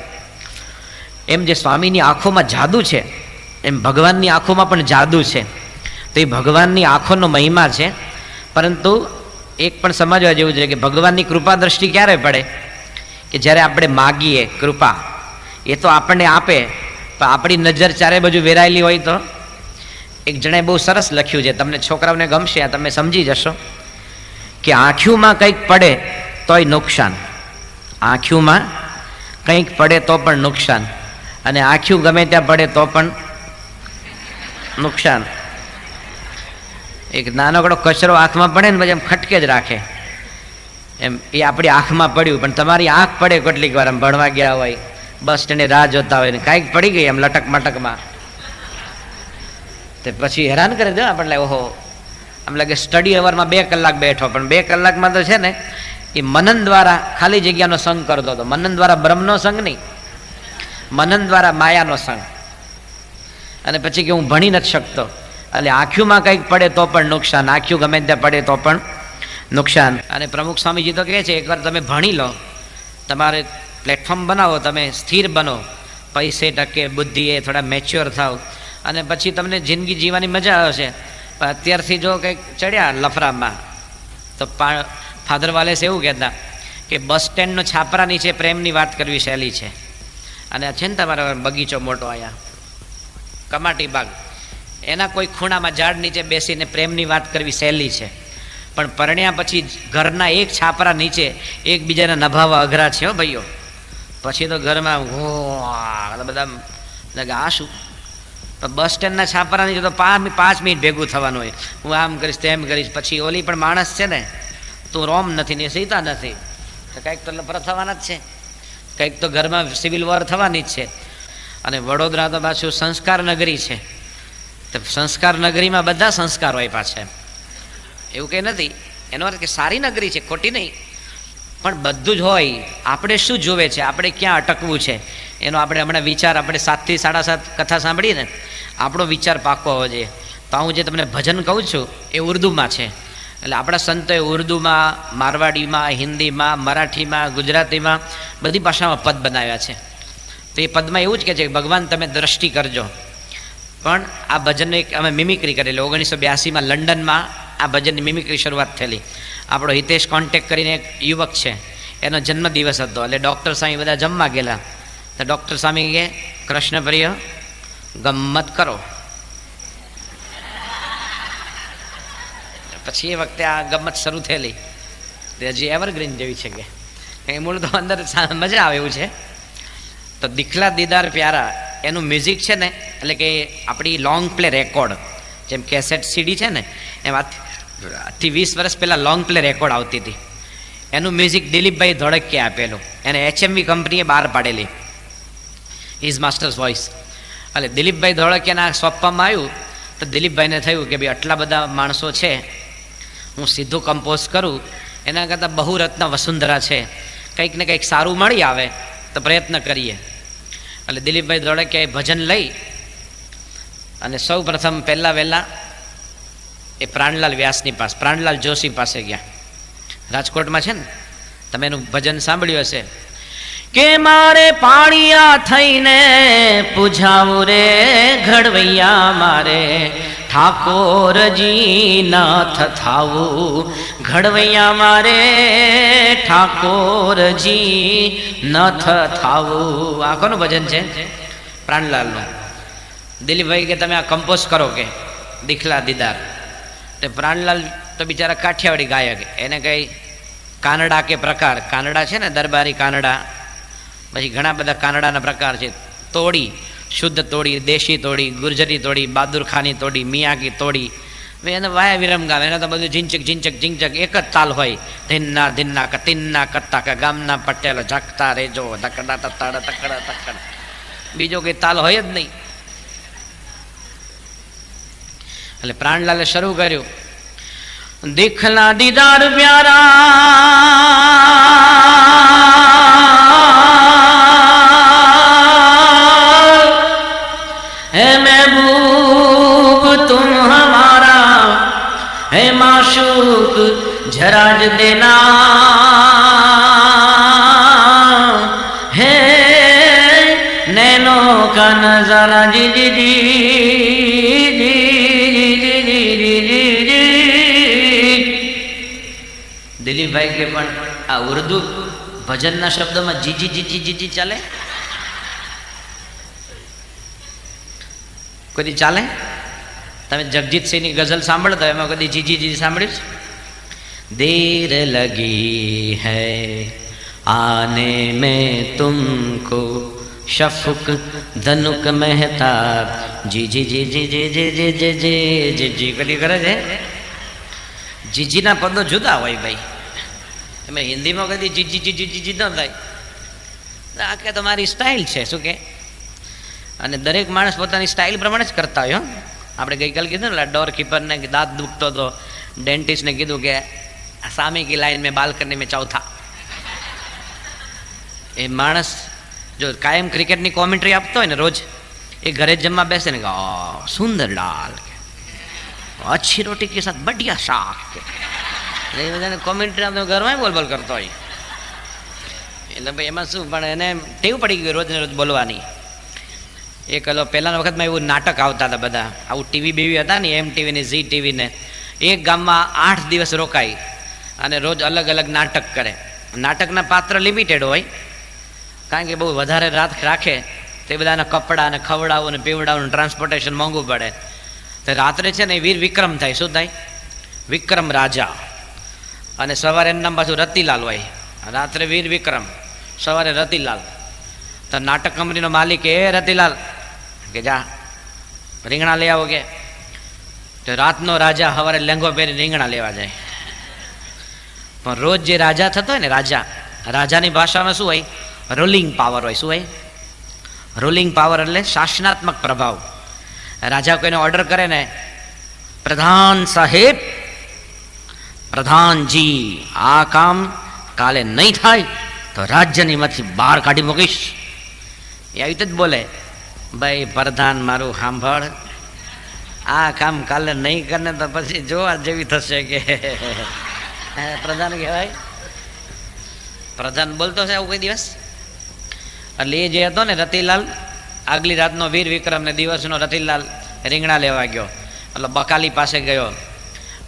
એમ જે સ્વામીની આંખોમાં જાદુ છે, એમ ભગવાનની આંખોમાં પણ જાદુ છે. તો એ ભગવાનની આંખોનો મહિમા છે. પરંતુ એક પણ સમજવા જેવું છે કે ભગવાનની કૃપા દ્રષ્ટિ ક્યારે પડે? કે જ્યારે આપણે માગીએ કૃપા, એ તો આપણને આપે, પણ આપણી નજર ચારે બાજુ વેરાયેલી હોય તો. એક જણે બહુ સરસ લખ્યું છે, તમને છોકરાઓને ગમશે, આ તમે સમજી જશો, કે આંખીઓમાં કંઈક પડે તોય નુકસાન, આંખીઓમાં કંઈક પડે તો પણ નુકસાન, અને આંખીઓ ગમે ત્યાં પડે તો પણ નુકસાન. એક નાનકડો કચરો આંખમાં પડે ને પછી એમ ખટકે જ રાખે, એમ એ આપણી આંખમાં પડ્યું. પણ તમારી આંખ પડે કેટલીક વાર, આમ ભણવા ગયા હોય, બસ સ્ટેન્ડે રાહ જોતા હોય ને કાંઈક પડી ગઈ એમ લટક મટકમાં, તે પછી હેરાન કરી દો આપણને. ઓહો, આમ લાગે સ્ટડી અવરમાં 2 કલાક બેઠો, પણ 2 કલાકમાં તો છે ને એ મનન દ્વારા ખાલી જગ્યાનો સંગ કરતો હતો. મનન દ્વારા બ્રહ્મનો સંગ નહીં, મનન દ્વારા માયાનો સંગ. અને પછી કે હું ભણી નથી શકતો, એટલે આંખીઓમાં કંઈક પડે તો પણ નુકસાન, આંખીઓ ગમે ત્યાં પડે તો પણ નુકસાન. અને પ્રમુખ સ્વામીજી તો કહે છે, એકવાર તમે ભણી લો, તમારે પ્લેટફોર્મ બનાવો, તમે સ્થિર બનો, પૈસે ટકે, બુદ્ધિએ થોડા મેચ્યોર થાવ, અને પછી તમને જિંદગી જીવવાની મજા આવશે. પણ અત્યારથી જો કંઈક ચડ્યા લફરામાં, તો ફાધર વાલેસ એવું કહેતા કે બસ સ્ટેન્ડનો છાપરા નીચે પ્રેમની વાત કરવી સહેલી છે, અને આ છે ને તમારો બગીચો મોટો અહીંયા કમાટી બાગ, એના કોઈ ખૂણામાં ઝાડ નીચે બેસીને પ્રેમની વાત કરવી સહેલી છે. પણ પરણ્યા પછી ઘરના એક છાપરા નીચે એકબીજાના નભાવવા અઘરા છે હો ભાઈઓ. પછી તો ઘરમાં બધા આ શું, બસ સ્ટેન્ડના છાપરા નીચે તો 5 મિનિટ ભેગું થવાનું હોય, હું આમ કરીશ તેમ કરીશ. પછી ઓલી પણ માણસ છે ને, તું રોમ નથી ને સીતા નથી, તો કંઈક તો લફરા થવાના જ છે, કંઈક તો ઘરમાં સિવિલ વોર થવાની જ છે. અને વડોદરા તો પાછું સંસ્કાર નગરી છે, તો સંસ્કાર નગરીમાં બધા સંસ્કાર હોય પાછા, એવું કંઈ નથી. એનો અર્થ કે સારી નગરી છે, ખોટી નહીં, પણ બધું જ હોય. આપણે શું જોવે છે, આપણે ક્યાં અટકવું છે, એનો આપણે હમણાં વિચાર, આપણે 7 થી 7:30 કથા સાંભળીએ ને, આપણો વિચાર પાકો હોવો જોઈએ. તો હું જે તમને ભજન કહું છું એ ઉર્દુમાં છે, એટલે આપણા સંતોએ ઉર્દુમાં, મારવાડીમાં, હિન્દીમાં, મરાઠીમાં, ગુજરાતીમાં બધી ભાષામાં પદ બનાવ્યા છે. તો એ પદમાં એવું જ કહે છે કે ભગવાન તમે દ્રષ્ટિ કરજો. પણ આ ભજનને એક અમે મિમિક્રી કરેલી 1982માં લંડનમાં આ ભજનની મિમિક્રી શરૂઆત થયેલી. આપણો હિતેશ કોન્ટેક્ટ કરીને એક યુવક છે, એનો જન્મદિવસ હતો, એટલે ડૉક્ટર સ્વામી બધા જમવા ગયેલા. તો ડૉક્ટર સ્વામી કહે, કૃષ્ણ પ્રિય ગમ્મત કરો. પછી એ વખતે આ ગમ્મત શરૂ થયેલી, તે હજી એવરગ્રીન જેવી છે, કે મૂળ તો અંદર મજા આવે એવું છે. તો દિખલા દીદાર પ્યારા એનું મ્યુઝિક છે ને, એટલે કે આપણી લોંગ પ્લે રેકોર્ડ, જેમ કેસેટ સીડી છે ને, એમ આજથી 20 વર્ષ પહેલાં લોંગ પ્લે રેકોર્ડ આવતી હતી. એનું મ્યુઝિક દિલીપભાઈ ધોળકીએ આપેલું, એને HMV કંપનીએ બહાર પાડેલી, હિઝ માસ્ટર્સ વોઇસ. એટલે દિલીપભાઈ ધોળકીયાના સોંપવામાં આવ્યું, તો દિલીપભાઈને થયું કે ભાઈ આટલા બધા માણસો છે, હું સીધું કમ્પોઝ કરું એના કરતાં બહુરત્ન વસુંધરા છે, કંઈક ને કંઈક સારું મળી આવે તો પ્રયત્ન કરીએ. એટલે દિલીપભાઈ ધોળકીયાએ ભજન લઈ અને સૌ પ્રથમ પહેલાં વહેલા એ પ્રાણલાલ વ્યાસની પાસે, પ્રાણલાલ જોશી પાસે ગયા, રાજકોટમાં છે ને, તમે એનું ભજન સાંભળ્યું હશે કે મારે પાણીયા થઈને પૂજાવું રે ઘડવૈયા, મારે ઠાકોરજી નાથ થાવું, ઘડવૈયા મારે ઠાકોરજી નાથ થાવું. આ કોનું ભજન છે? પ્રાણલાલનું. દિલીપભાઈ કે તમે આ કમ્પોઝ કરો કે દિખલા દીદાર. તે પ્રાણલાલ તો બિચારા કાઠિયાવાડી ગાયક, એને કંઈ કાનડા કે પ્રકાર, કાનડા છે ને દરબારી કાનડા, પછી ઘણા બધા કાનડાના પ્રકાર છે, તોડી શુદ્ધ તોડી, દેશી તોડી, ગુર્જરી તોડી, બહાદુરખાની તોડી, મિયાકી તોડી, એને વાયા વિરમ ગામ, એને તો બધું ઝીંચક ઝીંચક ઝીંચક એક જ તાલ હોય. ધીન્ના ધીન્ના કતિન્ના કત્તા કે ગામના પટેલ ઝાકતા રેજો તકડા તકડા તકડા તકડા, બીજો કંઈ તાલ હોય જ નહીં. એટલે પ્રાણલાલે શરૂ કર્યું, દિખલા દીદાર પ્યારા હે મહેબૂબ તુમ હમારા હે માશૂક જરા જ દેના હે નૈનો કા નઝારા જી જી જી દિલીપભાઈ કે પણ આ ઉર્દુ ભજનના શબ્દોમાં જીજી જીજી જીજી ચાલે? કદી ચાલે? તમે જગજીતસિંહની ગઝલ સાંભળતો એમાં કદી જીજી જીજી સાંભળ્યું છે? દેર લગી હૈ આને મેં તુમકો શફક ધનુક મહેતાબ જીજી જીજી જીજી જીજી જીજી જીજી કદી કરે છે? જીજીના પદો જુદા હોય ભાઈ, એમાં હિન્દીમાં કદી જીજી જીજી જીજી ન થાય. આ કે તમારી સ્ટાઇલ છે શું કે, અને દરેક માણસ પોતાની સ્ટાઇલ પ્રમાણે જ કરતા હોય. આપણે ગઈકાલે કીધું ને ડોર કીપરને દાંત દુખતો હતો, ડેન્ટિસ્ટને કીધું કે સામે કી લાઈન મેં બાલ્કની મેં ચોથા. એ માણસ જો કાયમ ક્રિકેટની કોમેન્ટ્રી આપતો હોય ને રોજ, એ ઘરે જ જમવા બેસે ને કે સુંદર દાલ, अच्छी रोटी के साथ बढ़िया શાક, એટલે એ બધાને કોમેન્ટ્રી આપતો ઘરમાં બોલ બોલ કરતો હોય. એટલે ભાઈ એમાં શું, પણ એને ટેવ પડી ગઈ રોજ ને રોજ બોલવાની. એક હલો પહેલાના વખતમાં એવું નાટક આવતા હતા બધા, આવું ટીવી બીવી હતા ને, MTV ને ઝી ટીવી ને, એક ગામમાં 8 દિવસ રોકાય અને રોજ અલગ અલગ નાટક કરે. નાટકના પાત્ર લિમિટેડ હોય, કારણ કે બહુ વધારે રાત રાખે તે બધાના કપડાં ને ખવડાવવું ને પીવડાવવું, ટ્રાન્સપોર્ટેશન મોંઘું પડે. તો રાત્રે છે ને વીર વિક્રમ થાય. શું થાય? વિક્રમ રાજા. અને સવારે એનું નામ પાછું રતિલાલ હોય. રાત્રે વીર વિક્રમ, સવારે રતિલાલ. તો નાટક કંપનીનો માલિક એ રતિલાલ કે જા રીંગણા લઈ આવો કે. તો રાતનો રાજા સવારે લેંગો પહેરી રીંગણા લેવા જાય. પણ રોજ જે રાજા થતો હોય ને, રાજાની ભાષામાં શું હોય? રૂલિંગ પાવર હોય. શું હોય? રૂલિંગ પાવર એટલે શાસનાત્મક પ્રભાવ. રાજા કોઈને ઓર્ડર કરે ને, પ્રધાન સાહેબ, પ્રધાનજી આ કામ કાલે નહીં થાય તો રાજ્યની માંથી બહાર કાઢી મૂકીશ. એ આવી રીતે જ બોલે, ભાઈ પ્રધાન મારું સાંભળ, આ કામ કાલે નહીં કરે તો પછી જોવા જેવી થશે કે પ્રધાન કહેવાય. પ્રધાન બોલતો છે આવું કોઈ દિવસ? એટલે એ જે હતો ને રતિલાલ, આગલી રાતનો વીર વિક્રમ ને દિવસનો રતિલાલ રીંગણા લેવા ગયો. એટલે બકાલી પાસે ગયો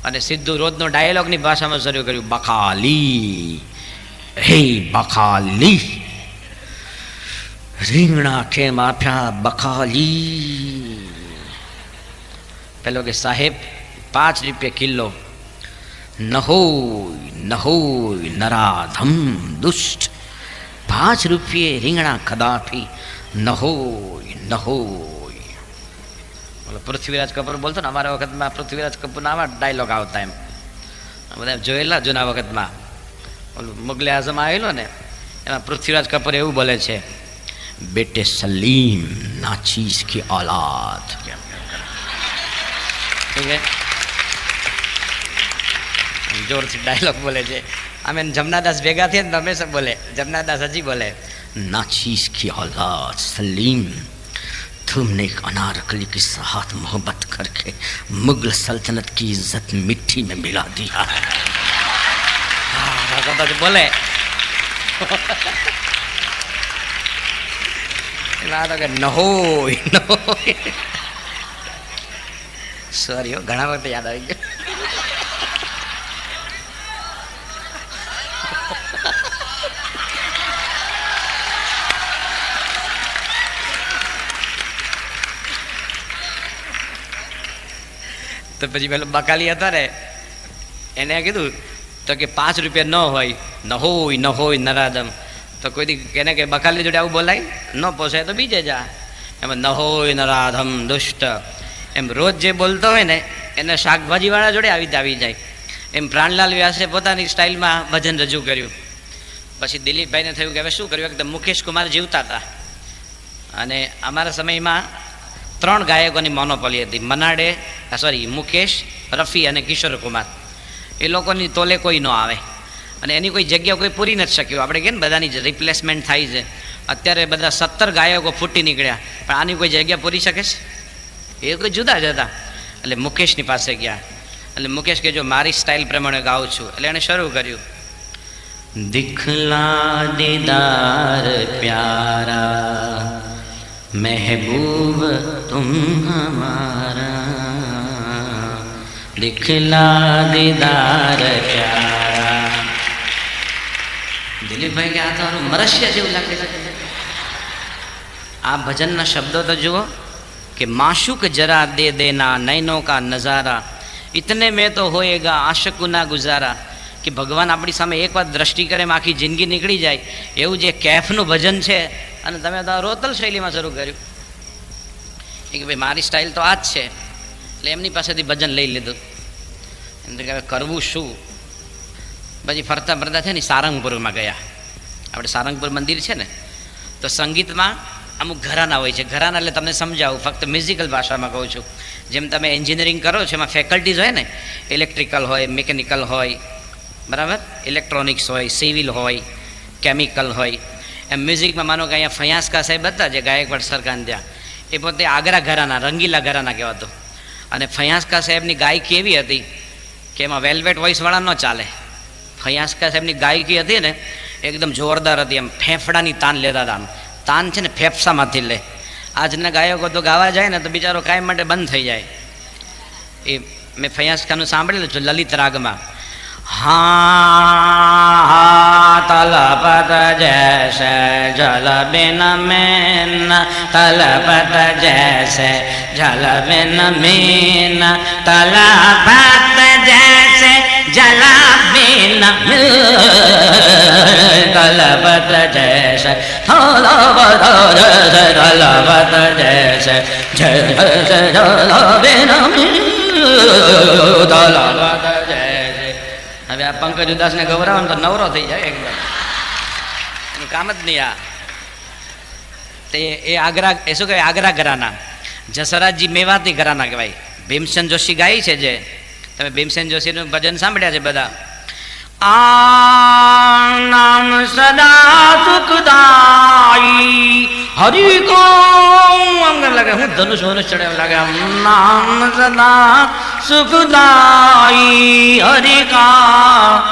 અને સીધું રોજનો ડાયલોગની ભાષામાં શરૂ કર્યું, બકાલી હે બકાલી, રીંગણા કેમ આપ્યા બકાલી? પેલો કે સાહેબ 5 રૂપિયા કિલો. નહોય નરાધમ દુષ્ટ, 5 રૂપિયે રીંગણા કદાપી નહોય. પૃથ્વીરાજ કપૂર બોલતો ને, અમારા વખતમાં પૃથ્વીરાજ કપૂરના આવા ડાયલોગ આવતા, એમ બધા જોયેલા જૂના વખતમાં. ઓલું મુગલે આઝમ આવેલો ને, એમાં પૃથ્વીરાજ કપૂર એવું બોલે છે, બેટે સલીમ ના ચીઝ કી औलाद. જોરથી ડાયલોગ બોલે છે. અમે જમનાદાસ ભેગા થયા ને હંમેશા બોલે, જમનાદાસ હજી બોલે, ना चीज की औलाद सलीम, तुमने एक अनारकली के साथ मोहब्बत करके मुगल सल्तनत की इज्जत मिट्टी में मिला दिया है. बोले સોરી ઘણા વખત યાદ આવી ગયો. તો પછી પેલો બકાલી હતા ને, એને કીધું તો કે 5 રૂપિયા ન હોય નરાદમ. તો કોઈ એને કે બકાલી જોડે આવું બોલાય? ન પોસાય તો બીજે જા. એમાં ન હોય નરાધમ દુષ્ટ, એમ રોજ જે બોલતો હોય ને એને શાકભાજીવાળા જોડે આવી જાય. એમ પ્રાણલાલ વ્યાસે પોતાની સ્ટાઇલમાં ભજન રજૂ કર્યું. પછી દિલીપભાઈને થયું કે હવે શું કર્યું, એકદમ મુકેશ કુમાર જીવતા હતા અને અમારા સમયમાં 3 ગાયકોની મોનોપોલી હતી, મુકેશ, રફી અને કિશોર કુમાર. એ લોકોની તોલે કોઈ ન આવે અને એની કોઈ જગ્યા કોઈ પૂરી નથી શક્યું. આપણે કે ને બધાની રિપ્લેસમેન્ટ થાય છે. અત્યારે બધા 17 ગાયકો ફૂટી નીકળ્યા, પણ આની કોઈ જગ્યા પૂરી શકે છે? એ કોઈ જુદા જ હતા. એટલે મુકેશની પાસે ગયા. એટલે મુકેશ કે જો મારી સ્ટાઇલ પ્રમાણે ગાઉં છું. એટલે એણે શરૂ કર્યું, દિખલા દીદાર પ્યારા મહેબૂબ તુમ હમારા, દિખલા દીદાર પ્યારા. દિલીપભાઈ કે આ તો મરસ્ય જેવું લાગે છે. આ ભજનના શબ્દો તો જુઓ કે માશુક જરા દે દેના નૈનો કા નજારા, ઇતને મેં તો હોએગા આશકુના ગુજારા. કે ભગવાન આપણી સામે એક વાર દ્રષ્ટિ કરે એમ આખી જિંદગી નીકળી જાય એવું જે કેફનું ભજન છે. અને તમે તો રોતલ શૈલીમાં શરૂ કર્યું કે ભાઈ મારી સ્ટાઇલ તો આ જ છે. એટલે એમની પાસેથી ભજન લઈ લીધું. એમ તો કે કરવું શું. પછી ફરતા ફરતા છે ને સારંગપુરમાં ગયા. આપણે સારંગપુર મંદિર છે ને, તો સંગીતમાં અમુક ઘરાના હોય છે. ઘરાના એટલે તમને સમજાવું, ફક્ત મ્યુઝિકલ ભાષામાં કહું છું. જેમ તમે એન્જિનિયરિંગ કરો છો એમાં ફેકલ્ટીઝ હોય ને, ઇલેક્ટ્રિકલ હોય, મિકેનિકલ હોય, બરાબર, ઇલેક્ટ્રોનિક્સ હોય, સિવિલ હોય, કેમિકલ હોય. એમ મ્યુઝિકમાં માનો કે અહીંયા ફયાંસકા સાહેબ હતા જે ગાયકવાડ સરકારને ત્યાં, એ પોતે આગ્રા ઘરાના, રંગીલા ઘરાના કહેવાતો. અને ફયાંસકા સાહેબની ગાયકી એવી હતી કે એમાં વેલ્વેટ વોઇસવાળા ન ચાલે. ફયાંસકા સાહેબની ગાયકી હતી ને એકદમ જોરદાર હતી. એમ ફેફડાની તાન લેતા હતા. આમ તાન છે ને ફેફસામાંથી લે. આજના ગાયકો તો ગાવા જાય ને તો બિચારો કાયમ માટે બંધ થઈ જાય. એ મેં ફયાંસકાનું સાંભળેલું છે લલિત રાગમાં. હા તલપત જૈસે જલ બિન મેન, તલપત જૈસે જલ બિન મીન, તલપત જૈસે જલ બિન તલપત જૈસે તલપત જૈસે તલપત જૈસે જલ બિન તલપત જૈસે. હવે આ પંકજ ઉદાસને ગૌરાવ તો નવરો થઈ જાય એકદમ, એનું કામ જ નહીં. આ તે એ આગ્રા, એ શું કહેવાય, આગ્રા ઘરાના. જસરાજજી મેવાતી ઘરાના કહેવાય. ભીમસેન જોશી ગાય છે જે, તમે ભીમસેન જોશીનું ભજન સાંભળ્યા છે બધા. આ નામ સદા સુખદાયી હરિ કો, આમ લાગે હું ધનુષ વનુષ ચડે લાગે. આમ નામ સદા સુખદાયી હરિ કા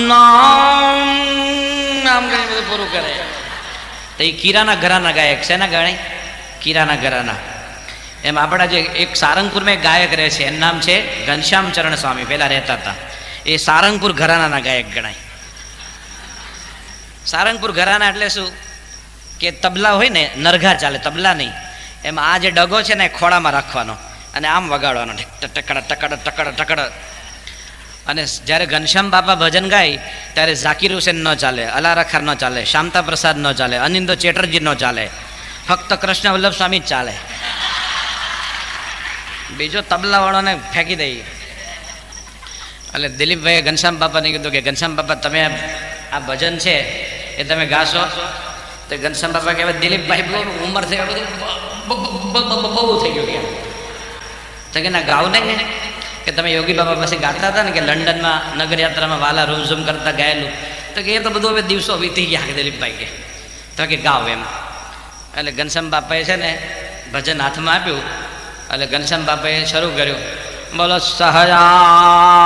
નામ, આમ કરીને બધું પૂરું કરે. તો એ કીરાના ઘરાના ગાયક છે ને ગણાય, કીરાના ઘરાના. એમ આપણા જે એક સારંગપુરમાં એક ગાયક રહે છે, એનું નામ છે ઘનશ્યામ ચરણ સ્વામી, પહેલા રહેતા હતા. એ સારંગપુર ઘરાનાના ગાયક ગણાય. સારંગપુર ઘરાના એટલે શું કે તબલા હોય ને, નરઘા ચાલે, તબલા નહીં. એમાં આ જે ડગો છે ને ખોળામાં રાખવાનો અને આમ વગાડવાનો, ટકડ ટકડ ટકડ ટકડ. અને જ્યારે ઘનશ્યામ બાપા ભજન ગાય ત્યારે ઝાકીર હુસેન ન ચાલે, અલા રખાર ન ચાલે, શામતા પ્રસાદ ન ચાલે, અનિંદો ચેટર્જી ન ચાલે, ફક્ત કૃષ્ણ વલ્લભ સ્વામી જ ચાલે. બીજો તબલાવાળાને ફેંકી દઈએ. એટલે દિલીપભાઈએ ઘનશ્યામ બાપાને કીધું કે ઘનશ્યામ બાપા તમે આ ભજન છે એ તમે ગાશો? તો ઘનશ્યામ બાપા કહેવાય દિલીપભાઈ બહુ ઉંમર થઈ બધું બહુ થઈ ગયું. તો કે ના ગાવ નહીં કે તમે યોગી બાપા પાસે ગાતા હતા ને કે લંડનમાં નગરયાત્રામાં વાલા રૂમઝૂમ કરતા ગાયેલું. તો કે એ તો બધું હવે દિવસો વીતી ગયા કે દિલીપભાઈ કે. તો કે ગાવ એમ. એટલે ઘનશ્યામ બાપાએ છે ને ભજન હાથમાં આપ્યું. એટલે ઘનશ્યામ બાપાએ શરૂ કર્યું, બોલો સહજાનંદ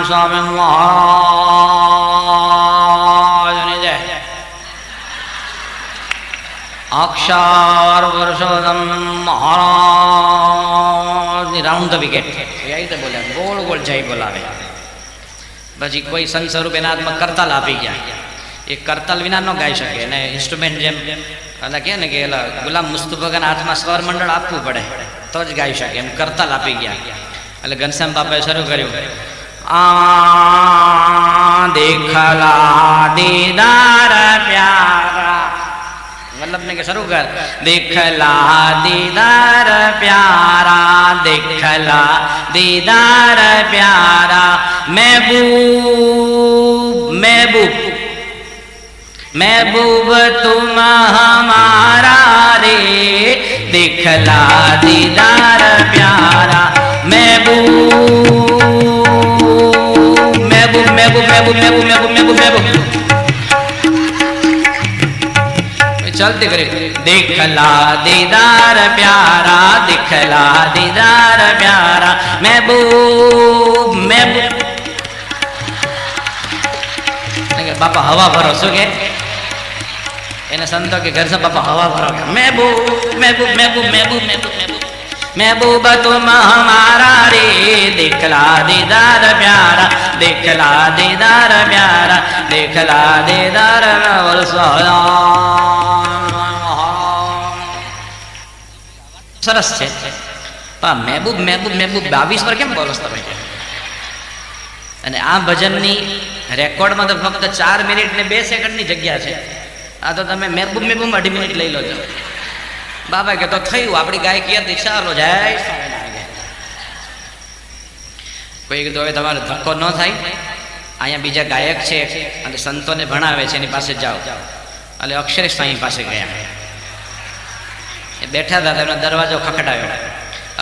સ્વામી મહારાજની જય, અક્ષર પુરુષોત્તમ મહારાજની રાઉન્ડ ધ વિકેટ. એ રીતે બોલ્યા, ગોળ ગોળ જય બોલાવે. પછી કોઈ સંત સ્વરૂપ એના હાથમાં કરતાલ આપી ગયા. એ કરતાલ વિના ન ગાઈ શકે, અને ઇન્સ્ટ્રુમેન્ટ જેમ એટલે કહે ને કે એલા ગુલામ મુસ્તફાના હાથમાં સ્વર મંડળ આપવું પડે તો જ ગાઈ શકે, એમ કરતાલ આપી ગયા. એટલે ઘનશ્યામ બાપાએ શરૂ કર્યું, આ દેખલા દીદાર પ્યારા वल्लभ ने के शुरू कर, दिखला दीदार प्यारा, दिखला दीदार प्यारा, महबूब महबूब महबूब तुम हमारा रे, दिखला दीदार प्यारा, महबूब महबूब महबूब महबूब महबूब महबूब महबूब चलते करे, दिखला दीदार प्यारा, दिखला दीदार प्यारा, महबूब महबूब। बापा हवा भरो શું કે એને સંતો કે ઘર से बापा हवा भरो, महबूब महबूब महबूब महबूब महबूब महबूब तुम हमारा रे, दिखला दीदार प्यारा, दिखला दीदार प्यारा, दिखला दीदार સરસ છે મહેબૂબ મહેબૂબ મહેબૂબ 22 પર કેમ બોલો તમે? અને આ ભજનની રેકોર્ડમાં તો ફક્ત 4 મિનિટ ને 2 સેકન્ડની જગ્યા છે. આ તો તમે મહેબૂબ મહેબૂબ 2.5 મિનિટ લઈ લો છો. બાબા કે તો થયું આપણી ગાયકી હતી, ચાલો જય સ્વામિનારાયણ. કોઈ કીધું હવે તમારો ધક્કો ન થાય, અહીંયા બીજા ગાયક છે અને સંતોને ભણાવે છે, એની પાસે જાઓ. એટલે અક્ષરે સ્વામી પાસે ગયા, એ બેઠા હતા, એમનો દરવાજો ખખડાયો.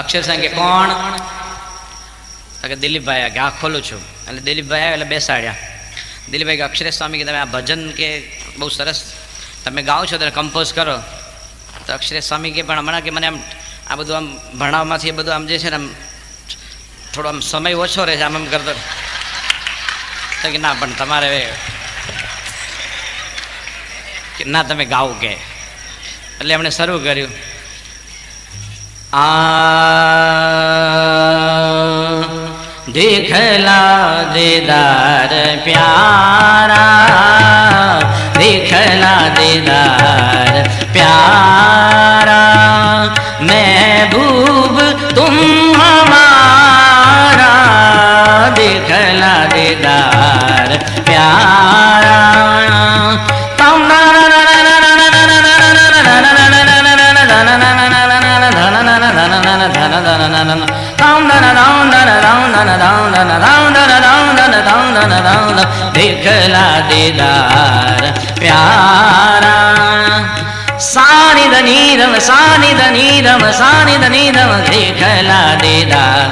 અક્ષર સ્વામી કે કોણ? કે દિલીપભાઈ. કે આ ખોલું છું. એટલે દિલીપભાઈ આવ્યા, એટલે બેસાડ્યા. દિલીપભાઈ કે અક્ષરે સ્વામી કે તમે આ ભજન કે બહુ સરસ તમે ગાઓ છો, ત્યારે કમ્પોઝ કરો. તો અક્ષરે સ્વામી કે પણ હમણાં કે મને આમ આ બધું આમ ભણાવવામાંથી એ બધું આમ જે છે ને આમ થોડો આમ સમય ઓછો રહે છે, આમ કરતો. કે ના પણ તમારે કે ના તમે ગાઓ કે. એટલે એમણે શરૂ કર્યું, दिखला दीदार प्यारा, दिखला दीदार प्यारा, महबूब तुम हमारा, दिखला दीदार प्यारा, दिखला दीदार प्यारा, सानि धनी रम सानि धनी रम सानि धनी रम, दिखला दीदार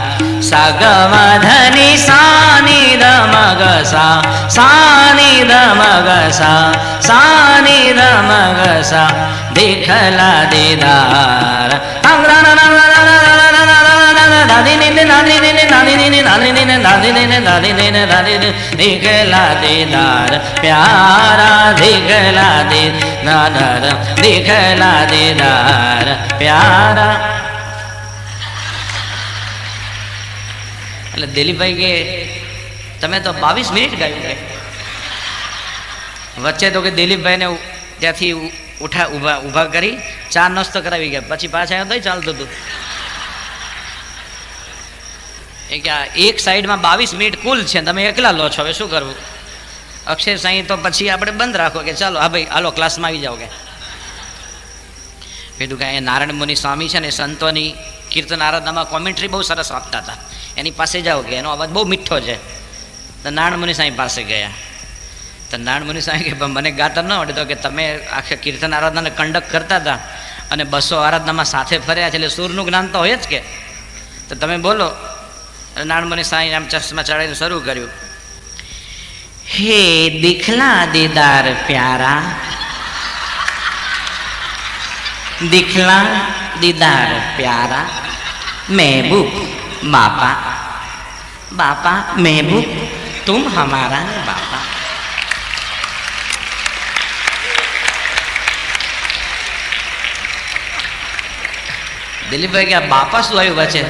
सगम धनी सानि रम ग सा, सानि रम ग सा, सानि रम ग सा, दिखला दीदार दिखला दीदार प्यारा, दिखला दीदार, दिखला दीदार प्यारा. એટલે દિલીપભાઈ કે તમે તો 22 મિનિટ ગાયું. કે વચ્ચે તો કે દિલીપભાઈને ત્યાંથી ઊભા કરી ચા નાસ્તો કરાવી ગયા, પછી પાછા આવ્યો તો ચાલતું હતું. એ કે એક સાઈડમાં 22 મિનિટ કુલ છે, તમે એકલા લો છો, હવે શું કરવું? અક્ષર સાંઈ તો પછી આપણે બંધ રાખો કે ચાલો હા ભાઈ હાલો ક્લાસમાં આવી જાઓ. કે કીધું કે અહીંયા નારાયણ મુનિ સ્વામી છે ને, સંતોની કીર્તન આરાધનામાં કોમેન્ટ્રી બહુ સરસ આપતા હતા, એની પાસે જાઓ કે એનો અવાજ બહુ મીઠો છે. તો નારાયણ મુનિ સ્વામી પાસે ગયા. તો નારાયણ મુનિ સ્વામી કે મને ગાતા ન આવડે. તો કે તમે આખા કીર્તન આરાધનાને કંડક્ટ કરતા હતા અને 200 આરાધનામાં સાથે ફર્યા છે, એટલે સૂરનું જ્ઞાન તો હોય જ. કે તો તમે બોલો. નારાયણ મુનિ સ્વામી આમ ચશ્મા ચડાવીને શરૂ કર્યું, हे दिखला दीदार प्यारा, दिखला दीदार प्यारा, महबूब बापा, बापा महबूब तुम हमारा बापा. દિલીપભાઈ કે આ બાપા શું આવ્યું વચ્ચે?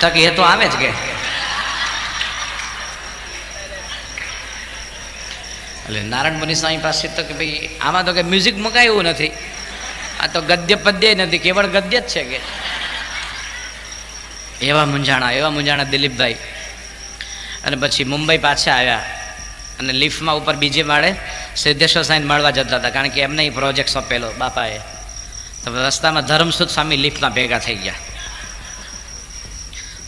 તો કે એ તો આવે જ. કે એટલે નારાયણ મુનિ સ્વામી પાસે તો કે ભાઈ આમાં તો કે મ્યુઝિક મુકાયું નથી, આ તો ગદ્ય પદ્ય નથી, કેવળ ગદ્ય જ છે. કે એવા મૂંઝાણા દિલીપભાઈ. અને પછી મુંબઈ પાછા આવ્યા અને લિફ્ટમાં ઉપર બીજે માળે સિદ્ધેશ્વર સાંઈ મળવા જતા હતા, કારણ કે એમને એ પ્રોજેક્ટ સોંપેલો બાપાએ. તો રસ્તામાં ધર્મસુદ સ્વામી લિફ્ટમાં ભેગા થઈ ગયા.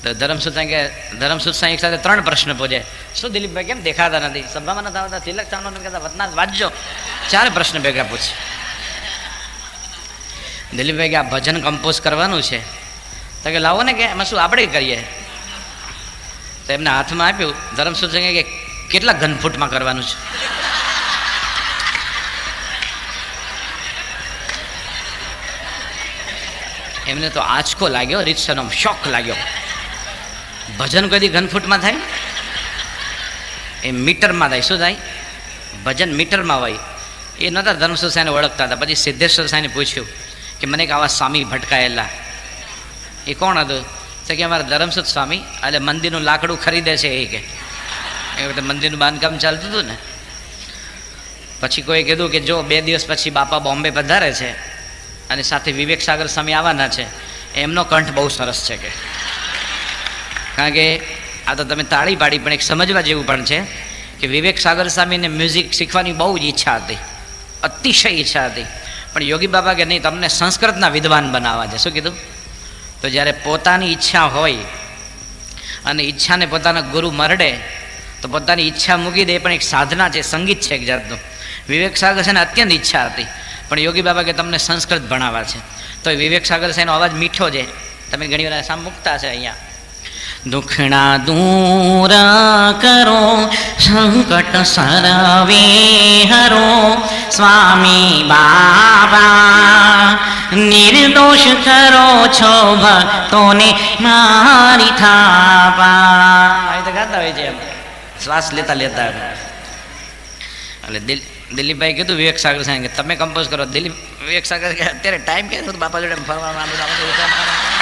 તો ધર્મસુદ સાંઈ એક સાથે 3 પ્રશ્ન પૂછે. શું દિલીપભાઈ કેમ દેખાતા નથી, સભામાં નથી આવતા, તિલક ચાંદોને કહેતા વતનાથ વાંચજો. 4 પ્રશ્ન ભેગા પૂછે. દિલીપભાઈ કે આ ભજન કમ્પોઝ કરવાનું છે. તો કે લાવો ને, કે એમાં શું આપણે કરીએ. તો એમને હાથમાં આપ્યું. ધર્મસુદ સાંઈ કે કેટલા ઘનફૂટમાં કરવાનું છે. એમને તો આંચકો લાગ્યો, રીતસરનો શોખ લાગ્યો. ભજન કદી ઘનફૂટમાં થાય? એ મીટરમાં થાય. શું થાય? ભજન મીટરમાં હોય. એ નહોતા ધર્મસુદ સાંઈને ઓળખતા હતા. પછી સિદ્ધેશ્વર સાંઈને પૂછ્યું કે મને કે આવા સ્વામી ભટકાયેલા એ કોણ હતું? તો કે અમારા ધર્મસુદ સ્વામી, એટલે મંદિરનું લાકડું ખરીદે છે એ. કે એ વખતે મંદિરનું બાંધકામ ચાલતું હતું ને. પછી કોઈ કીધું કે જો 2 દિવસ પછી બાપા બોમ્બે પધારે છે અને સાથે વિવેક સાગર સ્વામી આવવાના છે, એમનો કંઠ બહુ સરસ છે. કે કારણ કે આ તો તમે તાળી પાડી, પણ એક સમજવા જેવું પણ છે કે વિવેક સાગર સ્વામીને મ્યુઝિક શીખવાની બહુ જ ઈચ્છા હતી, અતિશય ઈચ્છા હતી. પણ યોગી બાબા કે નહીં, તમને સંસ્કૃતના વિદ્વાન બનાવવા છે. શું કીધું? તો જ્યારે પોતાની ઈચ્છા હોય અને ઈચ્છાને પોતાના ગુરુ મરડે તો પોતાની ઈચ્છા મૂકી દે, પણ એક સાધના છે, સંગીત છે એક જાતનું. વિવેક સાગર છે ને અત્યંત ઈચ્છા હતી, પણ યોગી બાબા કે તમને સંસ્કૃત ભણાવવા છે. તો વિવેક સાગર સાહેબનો અવાજ મીઠો છે, તમે ઘણી વાર સામ મૂકતા છે અહીંયા. દુખણા દૂર કરો, સંકટ સરવે હરો, સ્વામી બાબા નિર્દોષ કરો છો ભક્તોને મારી થાપા. આવી તો ગાતા હોય છે, શ્વાસ લેતા લેતા. એટલે દિલીપભાઈ કીધું વિવેક સાગર સાહેબ કે તમે કમ્પોઝ કરો. વિવેક સાગર કે અત્યારે ટાઈમ કે બાપા જોડે ફરવાનું.